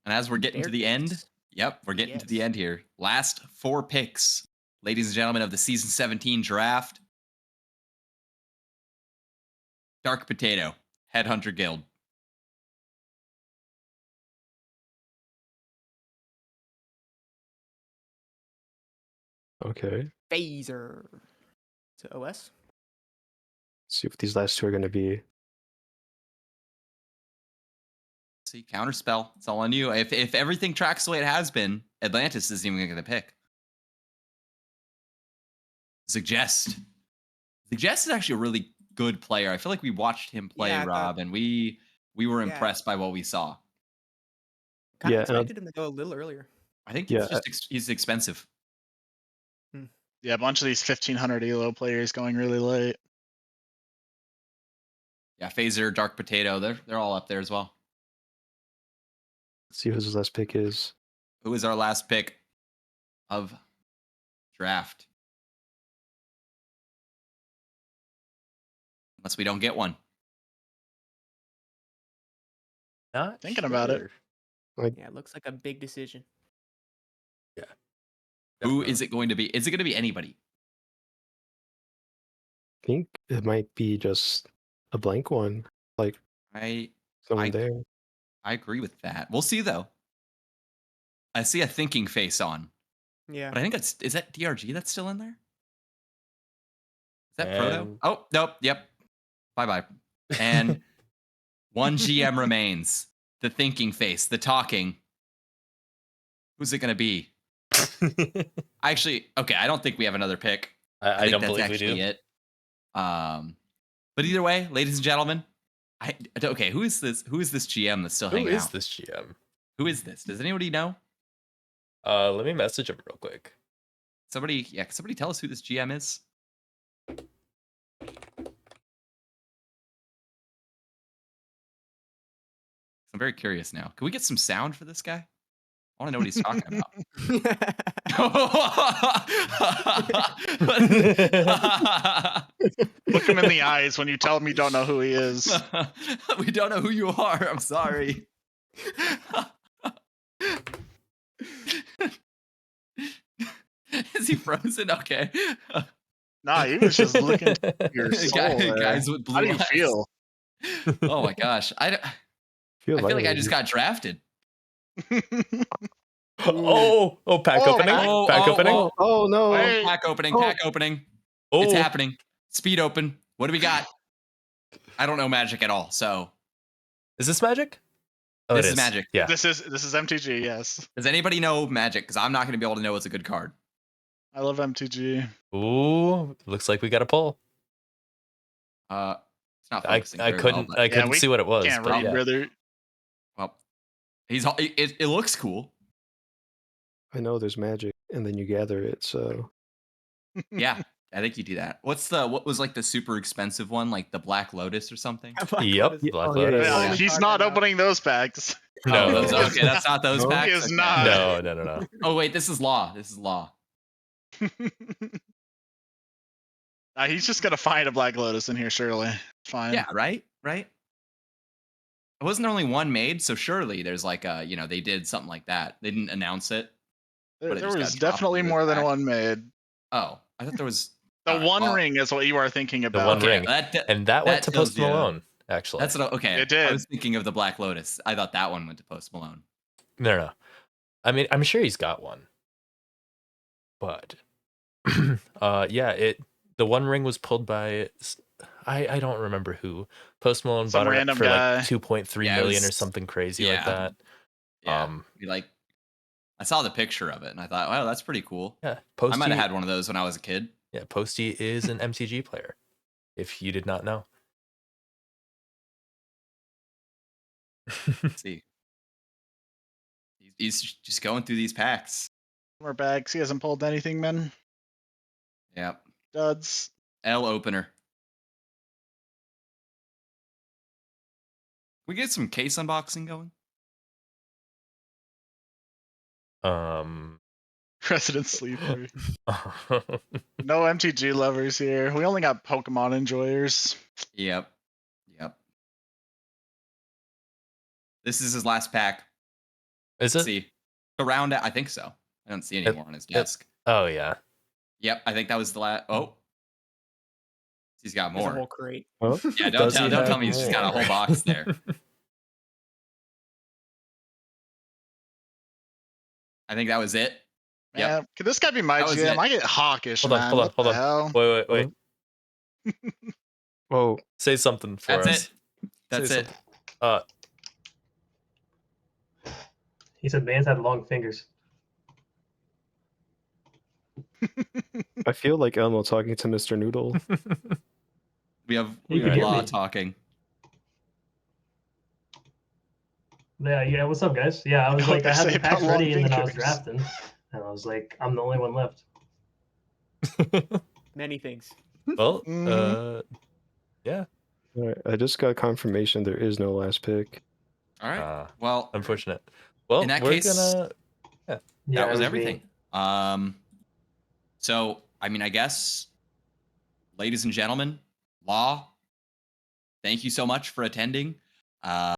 as we're getting to the end, we're getting to the end here. Last 4 picks, ladies and gentlemen, of the season 17 draft. Dark Potato, Headhunter Guild. Okay. Phaser. To OS. See what these last two are going to be. See, counterspell. It's all on you. If everything tracks the way it has been, Atlantis isn't even going to get the pick. Suggest is actually a really good player. I feel like we watched him play, Yeah, I Rob, thought- and we were Yeah. impressed by what we saw. Kind of Yeah, expected him to go a little earlier. I think Yeah, it's just he's expensive. Yeah, a bunch of these 1500 elo players going really late. Yeah, Phaser, Dark Potato, they're all up there as well. Let's see who his last pick is. Who is our last pick of draft? Unless we don't get one. Not Thinking about it. Yeah, it looks like a big decision. Yeah. Who is it going to be? Is it going to be anybody? I think it might be just a blank one. Like someone there. I agree with that. We'll see though. I see a thinking face on. Yeah. But I think is that DRG that's still in there? Is that Proto? And- Oh, nope. Yep. Bye-bye. And one GM remains. The thinking face, the talking. Who's it going to be? Actually, okay, I don't think we have another pick. I think don't that's believe we actually do. it. But either way, ladies and gentlemen, okay, who is this GM that's still Who hanging is out? this GM? Who is this? Does anybody know? Let me message him real quick. Somebody tell us who this GM is. I'm very curious now. Can we get some sound for this guy? I want to know what he's talking about. Look him in the eyes when you tell him you don't know who he is. We don't know who you are. I'm sorry. Is he frozen? Okay. Nah, he was just looking at your soul. there. Guys with blue How do you eyes. feel? Oh my gosh. I feel like I just got drafted. Oh, pack opening. Pack opening. Oh no. Pack opening. Pack opening. It's happening. Speed open. What do we got? I don't know Magic at all. So is this Magic? Oh, this it is Magic. Yeah. This is MTG. Yes. Does anybody know Magic? Because I'm not going to be able to know what's a good card. I love MTG. Ooh, looks like we got a poll. It's not I focusing. very couldn't well, I couldn't see what it was. Can't But read, yeah. brother. Well, it looks cool. I know there's magic, and then you gather it. So Yeah, I think you do that. What was like the super expensive one, like the Black Lotus or something? Yep. Black Lotus. Yeah, he's not opening those packs. No, those, okay, that's not those packs. He is Okay. not. No. Oh wait, this is law. This is law. He's just gonna find a Black Lotus in here, surely. Fine. Yeah, right. Wasn't there only one made? So surely there's like they did something like that. They didn't announce it. There, but it there just got was dropped definitely into more this than pack. one made. Oh, I thought there was The all right, One well, Ring is what you are thinking The about. One Okay, Ring. And that went to tells Post you- Malone, actually. That's what. Okay, It did. I was thinking of the Black Lotus. I thought that one went to Post Malone. No. I mean, I'm sure he's got one. But the One Ring was pulled by I don't remember who. Post Malone Some bought it random for guy. like 2.3 Yeah, it million was- or something crazy like yeah. that. Yeah, I saw the picture of it and I thought, wow, that's pretty cool. Yeah, I might have had one of those when I was a kid. Yeah, Posty is an MTG player. If you did not know. Let's see. He's just going through these packs. More bags. He hasn't pulled anything, man. Yep. Duds. L opener. We get some case unboxing going. Resident Sleeper. No MTG lovers here. We only got Pokemon enjoyers. Yep. This is his last pack. Is it? Let's see. Around it, I think so. I don't see any more on his desk. Oh yeah. Yep, I think that was the last. Oh. He's got There's a more. whole crate. Huh? Yeah, don't Does he tell have me he's just got a more? whole box there. I think that was it. Yep. Man, could this guy be my That was GM? it. I get hawkish, Hold on, man. hold on, What hold the on. hell? Wait. Oh, Say something for That's us. it. That's Say it. something. He said man's had long fingers. I feel like Elmo talking to Mr. Noodle. We have You can hear Law me. talking. Yeah, what's up, guys? Yeah, I was know what like, they I had say the packs about long ready, and then I was fingers. drafting, and I was like, I'm the only one left. Many things. Well, Mhm. yeah. All right, I just got confirmation there is no last pick. All right. Ah, Well, unfortunate. Well, in that we're case, gonna. Yeah. Yeah, that it was was everything. me. So I mean, I guess, ladies and gentlemen, Law, thank you so much for attending. Are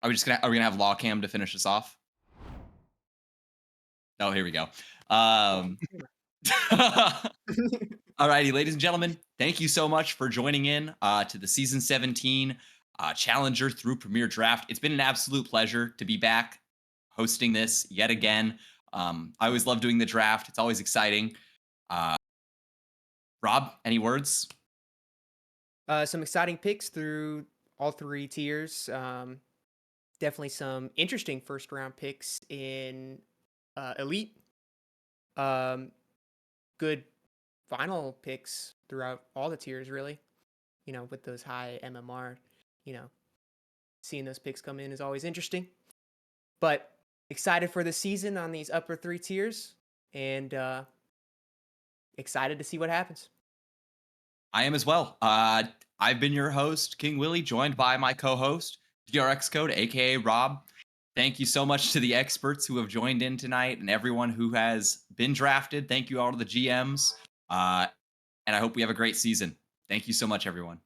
we gonna have Law Cam to finish us off? Oh, here we go. Alrighty, ladies and gentlemen, thank you so much for joining in to the season 17 Challenger through Premier Draft. It's been an absolute pleasure to be back hosting this yet again. I always love doing the draft. It's always exciting. Rob, any words? Some exciting picks through all three tiers. Definitely some interesting first round picks in Elite. Good final picks throughout all the tiers, really. You know, with those high MMR, you know, seeing those picks come in is always interesting. But excited for the season on these upper three tiers, and excited to see what happens. I am as well. I've been your host, King Willie, joined by my co-host, DRX Code, aka Rob. Thank you so much to the experts who have joined in tonight and everyone who has been drafted. Thank you all to the GMs. And I hope we have a great season. Thank you so much, everyone.